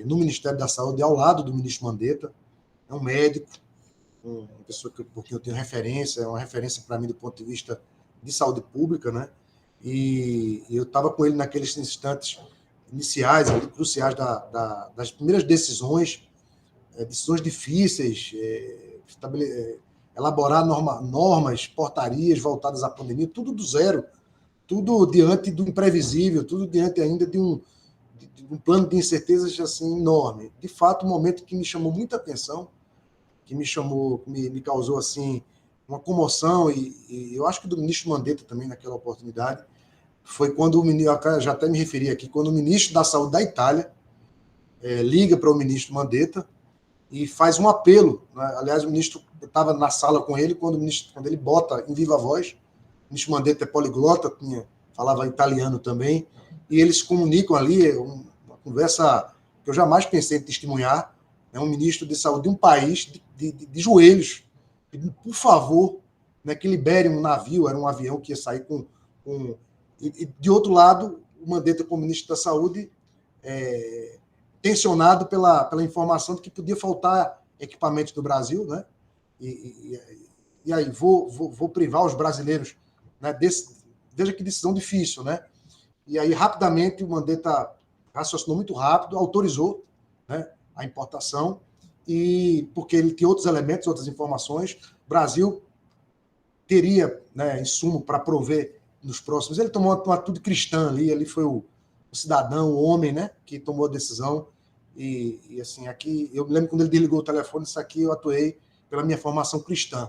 no Ministério da Saúde, ao lado do ministro Mandetta. É um médico, uma pessoa porque eu tenho referência, é uma referência para mim do ponto de vista de saúde pública, né? E eu estava com ele naqueles instantes iniciais, ali, cruciais das primeiras decisões difíceis, elaborar normas, portarias voltadas à pandemia, tudo do zero, tudo diante do imprevisível, tudo diante ainda de um plano de incertezas assim, enorme. De fato, um momento que me chamou muita atenção, que me causou assim, uma comoção, e eu acho que do ministro Mandetta também naquela oportunidade, foi quando eu já até me referi aqui, quando o ministro da Saúde da Itália liga para o ministro Mandetta e faz um apelo, né? Aliás, o ministro estava na sala com ele, quando ele bota em viva voz, o ministro Mandetta é poliglota, falava italiano também, e eles comunicam ali uma conversa que eu jamais pensei em testemunhar, um ministro de saúde de um país de joelhos, pedindo, por favor, né, que libere um navio, era um avião que ia sair com... E de outro lado, o Mandetta, como ministro da Saúde, tensionado pela informação de que podia faltar equipamento do Brasil, né? E aí, vou privar os brasileiros, né, veja que decisão difícil, né? E aí, rapidamente, o Mandetta raciocinou muito rápido, autorizou, né, a importação, e porque ele tinha outros elementos, outras informações, o Brasil teria, né, insumo para prover nos próximos. Ele tomou uma atitude cristã ali, ele foi o cidadão, o homem, né, que tomou a decisão. E assim, aqui, eu me lembro quando ele desligou o telefone, isso aqui eu atuei pela minha formação cristã.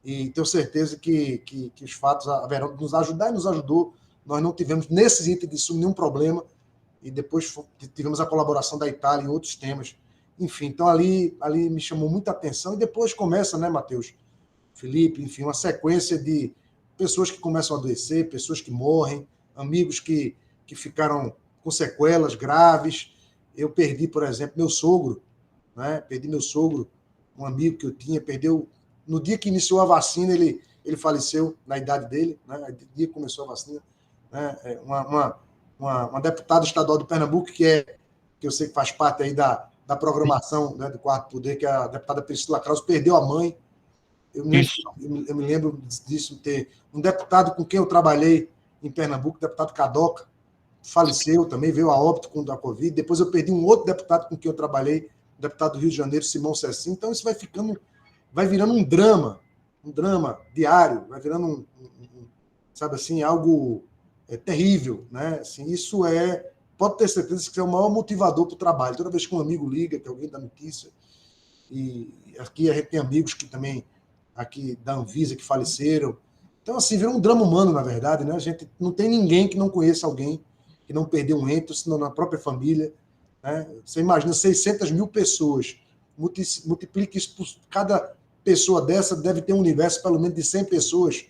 E tenho certeza que os fatos haverão de nos ajudar, e nos ajudou. Nós não tivemos, nesses itens de insumo, nenhum problema, e depois tivemos a colaboração da Itália em outros temas. Enfim, então ali me chamou muita atenção, e depois começa, né, Matheus, Felipe, enfim, uma sequência de pessoas que começam a adoecer, pessoas que morrem, amigos que ficaram com sequelas graves. Eu perdi, por exemplo, meu sogro, né? Perdi meu sogro, um amigo que eu tinha, perdeu... No dia que iniciou a vacina, ele faleceu, na idade dele, né? No dia que começou a vacina. Né? Uma deputada estadual de Pernambuco, que eu sei que faz parte aí da programação, né, do Quarto Poder, que é a deputada Priscila Krause, perdeu a mãe. Eu me lembro disso, ter um deputado com quem eu trabalhei em Pernambuco, o deputado Cadoca, faleceu também, veio a óbito com a Covid. Depois eu perdi um outro deputado com quem eu trabalhei, o deputado do Rio de Janeiro, Simão Cecim. Então isso vai virando um drama diário, vai virando sabe assim, algo terrível, né? Assim, isso pode ter certeza que é o maior motivador para o trabalho. Toda vez que um amigo liga, que alguém dá notícia, e aqui a gente tem amigos que também, aqui da Anvisa, que faleceram. Então, assim, virou um drama humano, na verdade, né? A gente não tem ninguém que não conheça alguém que não perdeu um ente, senão na própria família, né? Você imagina 600 mil pessoas, multiplique isso por cada pessoa dessa, deve ter um universo pelo menos de 100 pessoas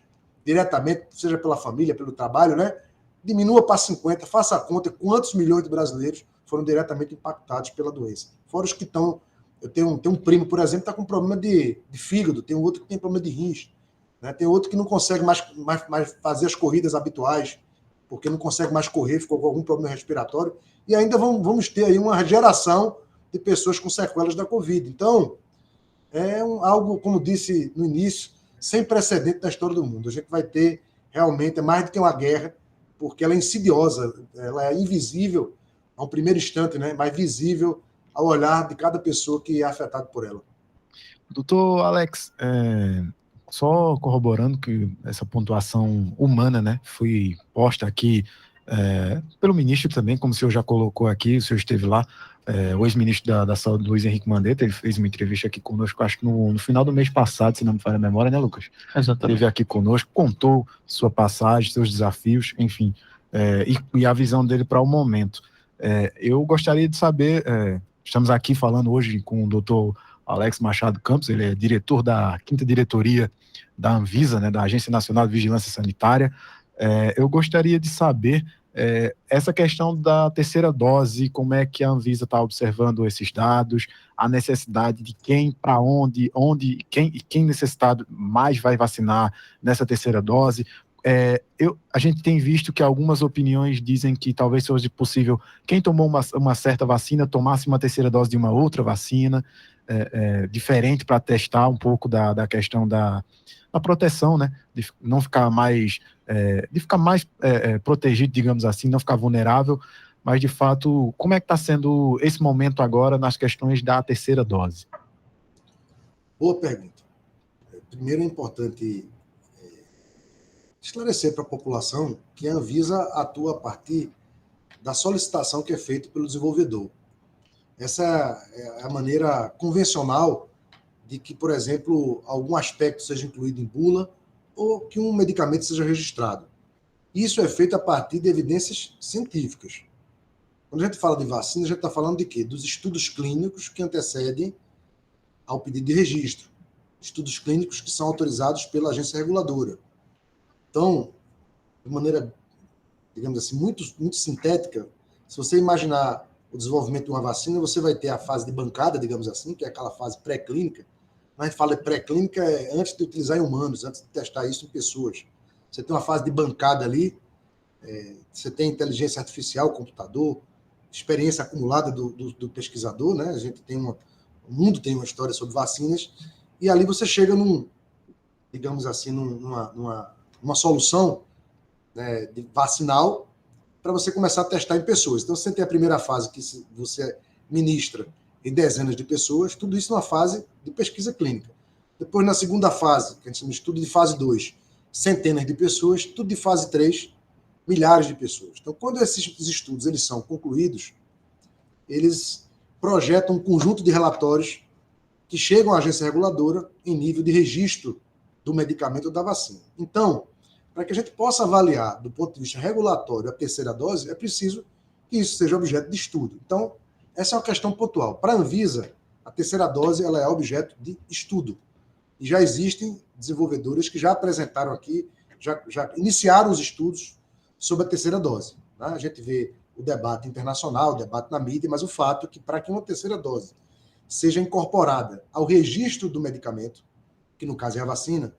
diretamente, seja pela família, pelo trabalho, né? Diminua para 50, faça a conta quantos milhões de brasileiros foram diretamente impactados pela doença. Fora os que estão Eu tenho um primo, por exemplo, que está com problema de fígado, tem outro que tem problema de rins, né? Tem outro que não consegue mais fazer as corridas habituais, porque não consegue mais correr, ficou com algum problema respiratório, e ainda vamos ter aí uma geração de pessoas com sequelas da Covid. Então, é algo, como disse no início, sem precedente na história do mundo. A gente vai ter, realmente, mais do que uma guerra, porque ela é insidiosa, ela é invisível a um primeiro instante, né? Mas visível ao olhar de cada pessoa que é afetada por ela. Doutor Alex, só corroborando que essa pontuação humana, né, foi posta aqui pelo ministro também, como o senhor já colocou aqui, o senhor esteve lá, o ex-ministro da Saúde, Luiz Henrique Mandetta, ele fez uma entrevista aqui conosco, acho que no final do mês passado, se não me falha a memória, né, Lucas? Exatamente. Esteve aqui conosco, contou sua passagem, seus desafios, enfim, e a visão dele para o momento. Eu gostaria de saber, estamos aqui falando hoje com o doutor Alex Machado Campos, ele é diretor da 5ª Diretoria da Anvisa, né, da Agência Nacional de Vigilância Sanitária. Eu gostaria de saber essa questão da terceira dose, como é que a Anvisa está observando esses dados, a necessidade de quem, para onde, quem necessitado mais vai vacinar nessa terceira dose. A gente tem visto que algumas opiniões dizem que talvez seja possível quem tomou uma certa vacina tomasse uma terceira dose de uma outra vacina, diferente, para testar um pouco da questão da proteção, né? De não ficar mais, protegido, digamos assim, não ficar vulnerável, mas de fato, como é que está sendo esse momento agora nas questões da terceira dose? Boa pergunta. Primeiro é importante esclarecer para a população que a Anvisa atua a partir da solicitação que é feita pelo desenvolvedor. Essa é a maneira convencional de que, por exemplo, algum aspecto seja incluído em bula ou que um medicamento seja registrado. Isso é feito a partir de evidências científicas. Quando a gente fala de vacina, a gente está falando de quê? Dos estudos clínicos que antecedem ao pedido de registro. Estudos clínicos que são autorizados pela agência reguladora. Então, de maneira, digamos assim, muito, muito sintética, se você imaginar o desenvolvimento de uma vacina, você vai ter a fase de bancada, digamos assim, que é aquela fase pré-clínica. Quando a gente fala de pré-clínica, é antes de utilizar em humanos, antes de testar isso em pessoas. Você tem uma fase de bancada ali, você tem inteligência artificial, computador, experiência acumulada do pesquisador, né? O mundo tem uma história sobre vacinas, e ali você chega digamos assim, numa solução, né, vacinal para você começar a testar em pessoas. Então, você tem a primeira fase que você ministra em dezenas de pessoas, tudo isso numa fase de pesquisa clínica. Depois, na segunda fase, que a gente chama de estudo de fase 2, centenas de pessoas, tudo de fase 3, milhares de pessoas. Então, quando esses estudos eles são concluídos, eles projetam um conjunto de relatórios que chegam à agência reguladora em nível de registro do medicamento ou da vacina. Então, para que a gente possa avaliar do ponto de vista regulatório a terceira dose, é preciso que isso seja objeto de estudo. Então, essa é uma questão pontual. Para a Anvisa, a terceira dose ela é objeto de estudo. E já existem desenvolvedores que já apresentaram aqui, já iniciaram os estudos sobre a terceira dose. Né? A gente vê o debate internacional, o debate na mídia, mas o fato é que para que uma terceira dose seja incorporada ao registro do medicamento, que no caso é a vacina,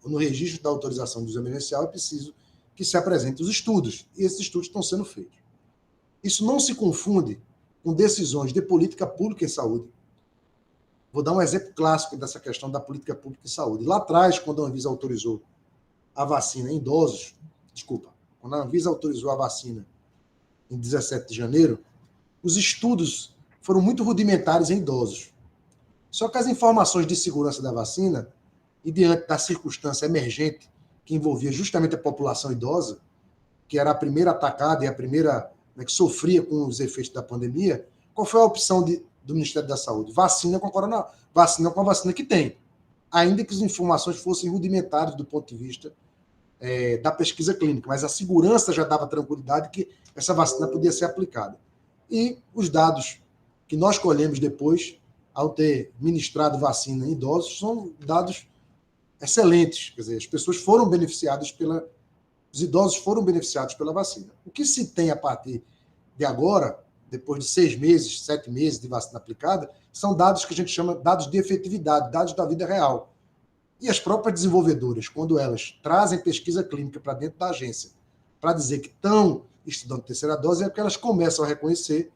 no registro da autorização do uso emergencial, é preciso que se apresentem os estudos, e esses estudos estão sendo feitos. Isso não se confunde com decisões de política pública em saúde. Vou dar um exemplo clássico dessa questão da política pública em saúde. Lá atrás, quando a Anvisa autorizou a vacina em idosos, quando a Anvisa autorizou a vacina em 17 de janeiro, os estudos foram muito rudimentares em idosos. Só que as informações de segurança da vacina, e diante da circunstância emergente que envolvia justamente a população idosa, que era a primeira atacada e a primeira, né, que sofria com os efeitos da pandemia, qual foi a opção do Ministério da Saúde? Vacina com a vacina que tem, ainda que as informações fossem rudimentares do ponto de vista da pesquisa clínica, mas a segurança já dava tranquilidade que essa vacina podia ser aplicada. E os dados que nós colhemos depois, ao ter ministrado vacina em idosos, são dados excelentes. Quer dizer, as pessoas foram beneficiadas os idosos foram beneficiados pela vacina. O que se tem a partir de agora depois de 6 meses, 7 meses de vacina aplicada, são dados que a gente chama dados de efetividade, dados da vida real. E as próprias desenvolvedoras, quando elas trazem pesquisa clínica para dentro da agência, para dizer que estão estudando terceira dose, é porque elas começam a reconhecer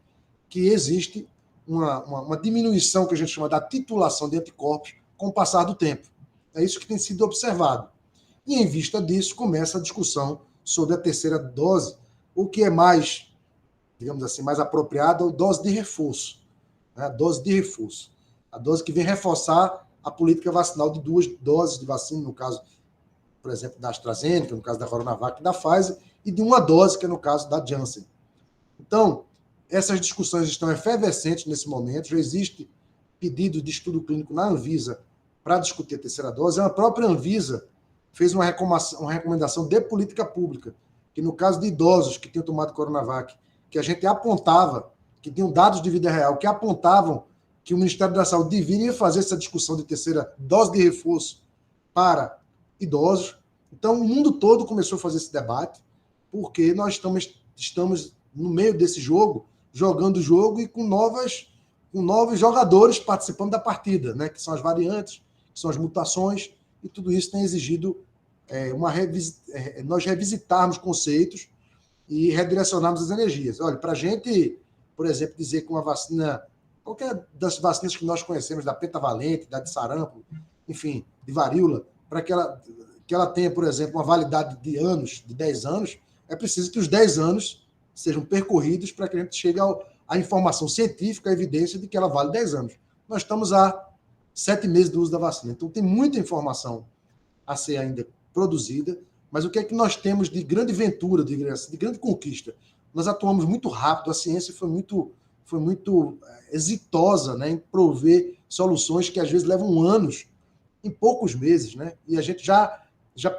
que existe uma diminuição que a gente chama da titulação de anticorpos com o passar do tempo. É isso que tem sido observado. E, em vista disso, começa a discussão sobre a terceira dose, o que é mais, digamos assim, mais apropriado, a dose de reforço. Né? A dose de reforço. A dose que vem reforçar a política vacinal de 2 doses de vacina, no caso, por exemplo, da AstraZeneca, no caso da Coronavac e da Pfizer, e de 1 dose, que é no caso da Janssen. Então, essas discussões estão efervescentes nesse momento, já existe pedido de estudo clínico na Anvisa para discutir a terceira dose. A própria Anvisa fez uma recomendação de política pública, que no caso de idosos que tinham tomado Coronavac, que a gente apontava, que tinham dados de vida real, que apontavam que o Ministério da Saúde deveria fazer essa discussão de terceira dose de reforço para idosos. Então, o mundo todo começou a fazer esse debate, porque nós estamos no meio desse jogo, jogando o jogo e com novos jogadores participando da partida, né? Que são as variantes, que são as mutações, e tudo isso tem exigido nós revisitarmos conceitos e redirecionarmos as energias. Olha, para a gente, por exemplo, dizer que uma vacina, qualquer das vacinas que nós conhecemos, da pentavalente, da de sarampo, enfim, de varíola, para que ela tenha, por exemplo, uma validade de anos, de 10 anos, é preciso que os 10 anos sejam percorridos para que a gente chegue à informação científica, à evidência de que ela vale 10 anos. Nós estamos há 7 meses do uso da vacina, então tem muita informação a ser ainda produzida, mas o que é que nós temos de grande ventura, de grande conquista? Nós atuamos muito rápido, a ciência foi muito exitosa, né, em prover soluções que às vezes levam anos, em poucos meses, né? E a gente já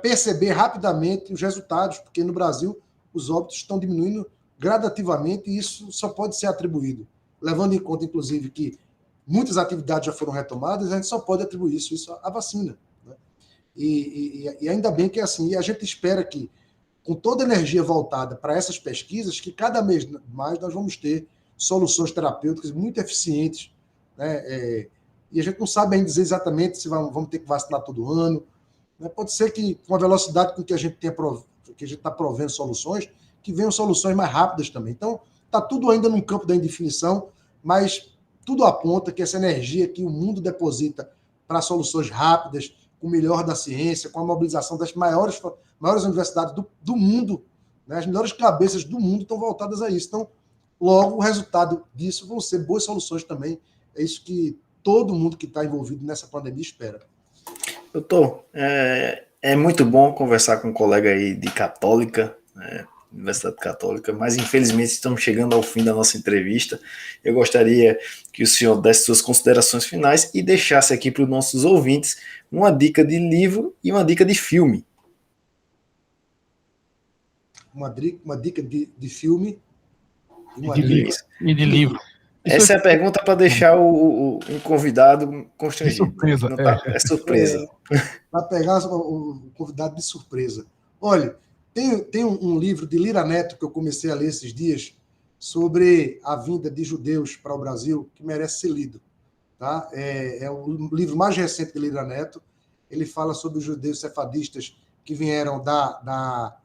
perceber rapidamente os resultados, porque no Brasil os óbitos estão diminuindo gradativamente e isso só pode ser atribuído, levando em conta, inclusive, que muitas atividades já foram retomadas, a gente só pode atribuir isso à vacina. Né? E ainda bem que é assim. E a gente espera que, com toda a energia voltada para essas pesquisas, que cada mês mais nós vamos ter soluções terapêuticas muito eficientes, né? E a gente não sabe ainda dizer exatamente se vamos ter que vacinar todo ano. Né? Pode ser que, com a velocidade com que a gente está provendo soluções, que venham soluções mais rápidas também. Então, está tudo ainda num campo da indefinição, mas tudo aponta que essa energia que o mundo deposita para soluções rápidas, com o melhor da ciência, com a mobilização das maiores universidades do mundo, né? As melhores cabeças do mundo estão voltadas a isso. Então, logo, o resultado disso vão ser boas soluções também. É isso que todo mundo que está envolvido nessa pandemia espera. Doutor, é muito bom conversar com um colega aí de Católica, Universidade Católica, mas infelizmente estamos chegando ao fim da nossa entrevista. Eu gostaria que o senhor desse suas considerações finais e deixasse aqui para os nossos ouvintes uma dica de livro e uma dica de filme. Uma dica de filme e de livro. Essa é a pergunta para deixar um convidado constrangido. Surpresa. É surpresa. Para pegar o convidado de surpresa. Olha, tem um livro de Lira Neto que eu comecei a ler esses dias sobre a vinda de judeus para o Brasil, que merece ser lido. Tá? É o livro mais recente de Lira Neto. Ele fala sobre os judeus sefardistas que vieram da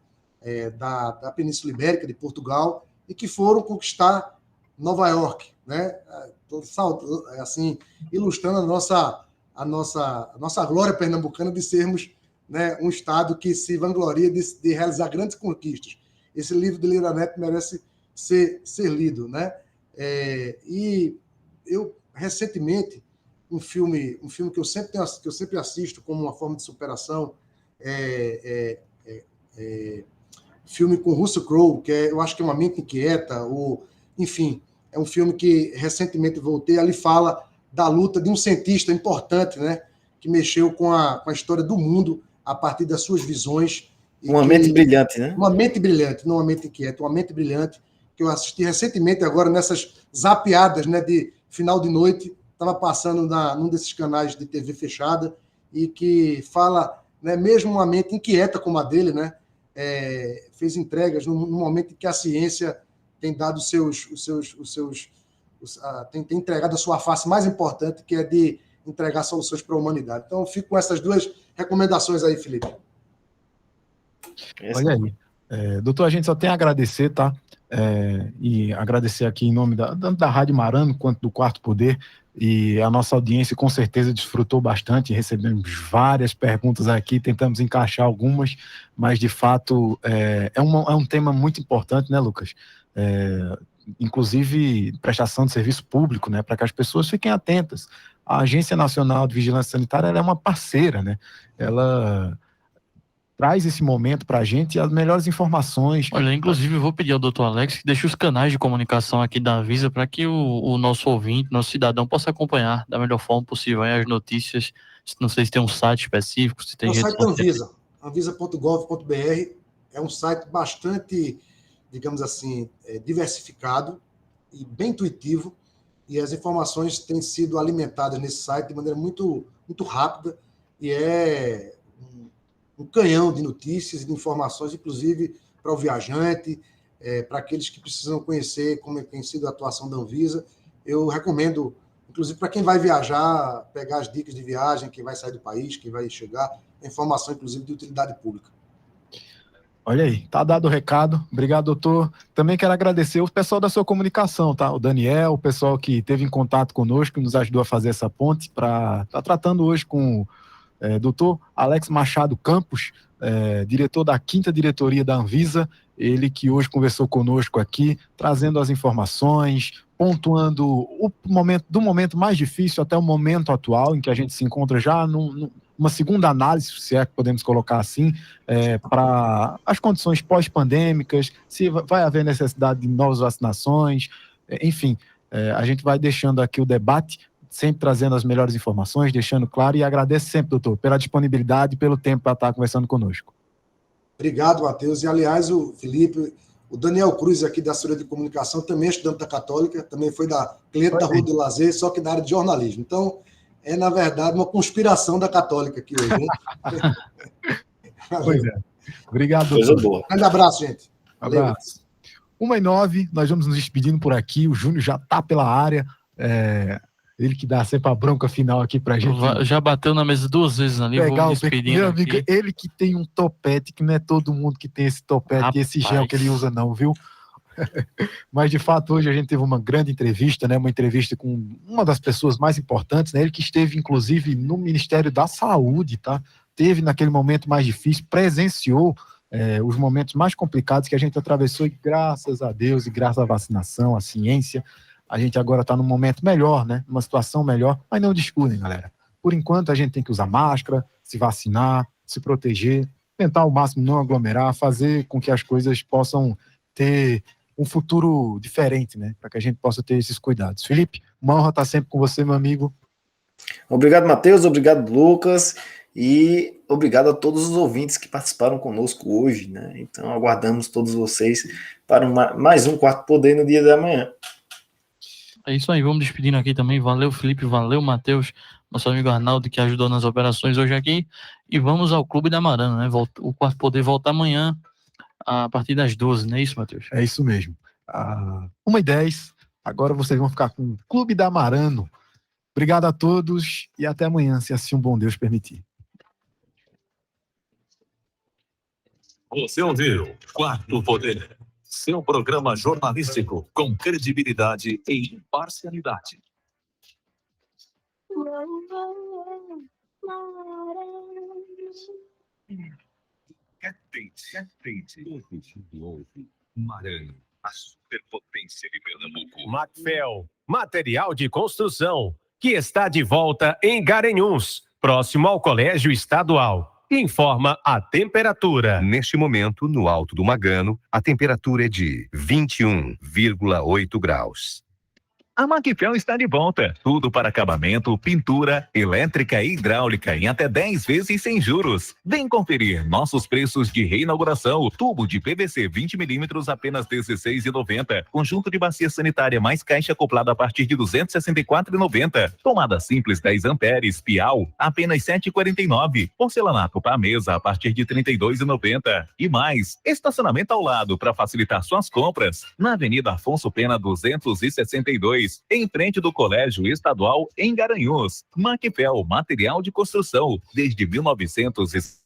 Península Ibérica, de Portugal, e que foram conquistar Nova York, né? Assim, ilustrando a nossa glória pernambucana de sermos, né, um estado que se vangloria de realizar grandes conquistas. Esse livro de Lira Neto merece ser lido, né? E eu recentemente um filme que eu sempre assisto como uma forma de superação, filme com Russell Crowe, que eu acho que é Uma Mente Inquieta, enfim, é um filme que recentemente voltei, ali fala da luta de um cientista importante, né, que mexeu com a história do mundo a partir das suas visões. Mente brilhante, né? Uma mente brilhante, não uma mente inquieta, uma mente brilhante, que eu assisti recentemente agora nessas zapeadas, né, de final de noite, estava passando num desses canais de TV fechada, e que fala, né, mesmo uma mente inquieta como a dele, né, fez entregas num momento em que a ciência tem dado tem entregado a sua face mais importante, que é de entregar soluções para a humanidade. Então, eu fico com essas duas recomendações aí, Felipe. Olha aí. Doutor, a gente só tem a agradecer, tá? E agradecer aqui em nome tanto da Rádio Marano quanto do Quarto Poder, e a nossa audiência com certeza desfrutou bastante, recebemos várias perguntas aqui, tentamos encaixar algumas, mas de fato é um tema muito importante, né, Lucas? Inclusive prestação de serviço público, né, para que as pessoas fiquem atentas. A Agência Nacional de Vigilância Sanitária, ela é uma parceira, né? Ela traz esse momento para a gente as melhores informações. Olha, inclusive eu vou pedir ao doutor Alex que deixe os canais de comunicação aqui da Anvisa para que o nosso ouvinte, nosso cidadão, possa acompanhar da melhor forma possível aí as notícias. Não sei se tem um site específico, se tem o site da Anvisa, anvisa.gov.br, é um site bastante, digamos assim, diversificado e bem intuitivo, e as informações têm sido alimentadas nesse site de maneira muito, muito rápida, e um canhão de notícias e de informações, inclusive para o viajante, para aqueles que precisam conhecer como tem sido a atuação da Anvisa. Eu recomendo, inclusive para quem vai viajar, pegar as dicas de viagem, quem vai sair do país, quem vai chegar, informação, inclusive, de utilidade pública. Olha aí, tá dado o recado. Obrigado, doutor. Também quero agradecer o pessoal da sua comunicação, tá? O Daniel, o pessoal que esteve em contato conosco, que nos ajudou a fazer essa ponte, para estar tratando hoje com doutor Alex Machado Campos, diretor da 5ª Diretoria da Anvisa, ele que hoje conversou conosco aqui, trazendo as informações, pontuando o momento mais difícil até o momento atual, em que a gente se encontra já numa segunda análise, se é que podemos colocar assim, para as condições pós-pandêmicas, se vai haver necessidade de novas vacinações, enfim, a gente vai deixando aqui o debate, sempre trazendo as melhores informações, deixando claro, e agradeço sempre, doutor, pela disponibilidade e pelo tempo para estar conversando conosco. Obrigado, Matheus. E, aliás, o Felipe, o Daniel Cruz, aqui da Assessoria de Comunicação, também é estudante da Católica, também foi cliente da Rua do Lazer, só que na área de jornalismo. Então, na verdade, uma conspiração da Católica aqui hoje, hein? Pois é. Obrigado, doutor. Coisa boa. Grande abraço, gente. Abraço. 1h09, nós vamos nos despedindo por aqui, o Júnior já está pela área, ele que dá sempre a bronca final aqui pra gente. Já bateu na mesa 2 vezes ali, pegar vou despedindo meu amigo, aqui. ele que tem um topete, que não é todo mundo que tem esse topete e esse gel que ele usa não, viu? Mas, de fato, hoje a gente teve uma grande entrevista, né? Uma entrevista com uma das pessoas mais importantes, né? Ele que esteve, inclusive, no Ministério da Saúde, tá? Teve naquele momento mais difícil, presenciou os momentos mais complicados que a gente atravessou, e graças a Deus, e graças à vacinação, à ciência, a gente agora está num momento melhor, né? Uma situação melhor, mas não descuidem, galera. Por enquanto, a gente tem que usar máscara, se vacinar, se proteger, tentar ao máximo não aglomerar, fazer com que as coisas possam ter um futuro diferente, né? Para que a gente possa ter esses cuidados. Felipe, uma honra estar sempre com você, meu amigo. Obrigado, Matheus. Obrigado, Lucas. E obrigado a todos os ouvintes que participaram conosco hoje, né? Então, aguardamos todos vocês para mais um Quarto Poder no dia da manhã. É isso aí, vamos despedindo aqui também. Valeu, Felipe, valeu, Matheus, nosso amigo Arnaldo, que ajudou nas operações hoje aqui. E vamos ao Clube da Marano, né? O Quarto Poder volta amanhã, a partir das 12, não é isso, Matheus? É isso mesmo. 1h10, agora vocês vão ficar com o Clube da Marano. Obrigado a todos e até amanhã, se assim um bom Deus permitir. Você ouviu Quarto Poder, seu programa jornalístico com credibilidade e imparcialidade. Atente. Ouve. Marano, a superpotência de Pernambuco. Macfel, material de construção, que está de volta em Garanhuns, próximo ao Colégio Estadual. Informa a temperatura. Neste momento, no Alto do Magano, a temperatura é de 21,8 graus. A Macfel está de volta. Tudo para acabamento, pintura, elétrica e hidráulica em até 10 vezes sem juros. Vem conferir nossos preços de reinauguração. Tubo de PVC 20mm apenas R$ 16,90. Conjunto de bacia sanitária mais caixa acoplada a partir de R$ 264,90. Tomada simples 10 amperes, Piau, apenas R$ 7,49. Porcelanato para mesa a partir de R$ 32,90. E mais, estacionamento ao lado para facilitar suas compras. Na Avenida Afonso Pena 262. Em frente do Colégio Estadual em Garanhuns. Macfel, material de construção, desde 1900.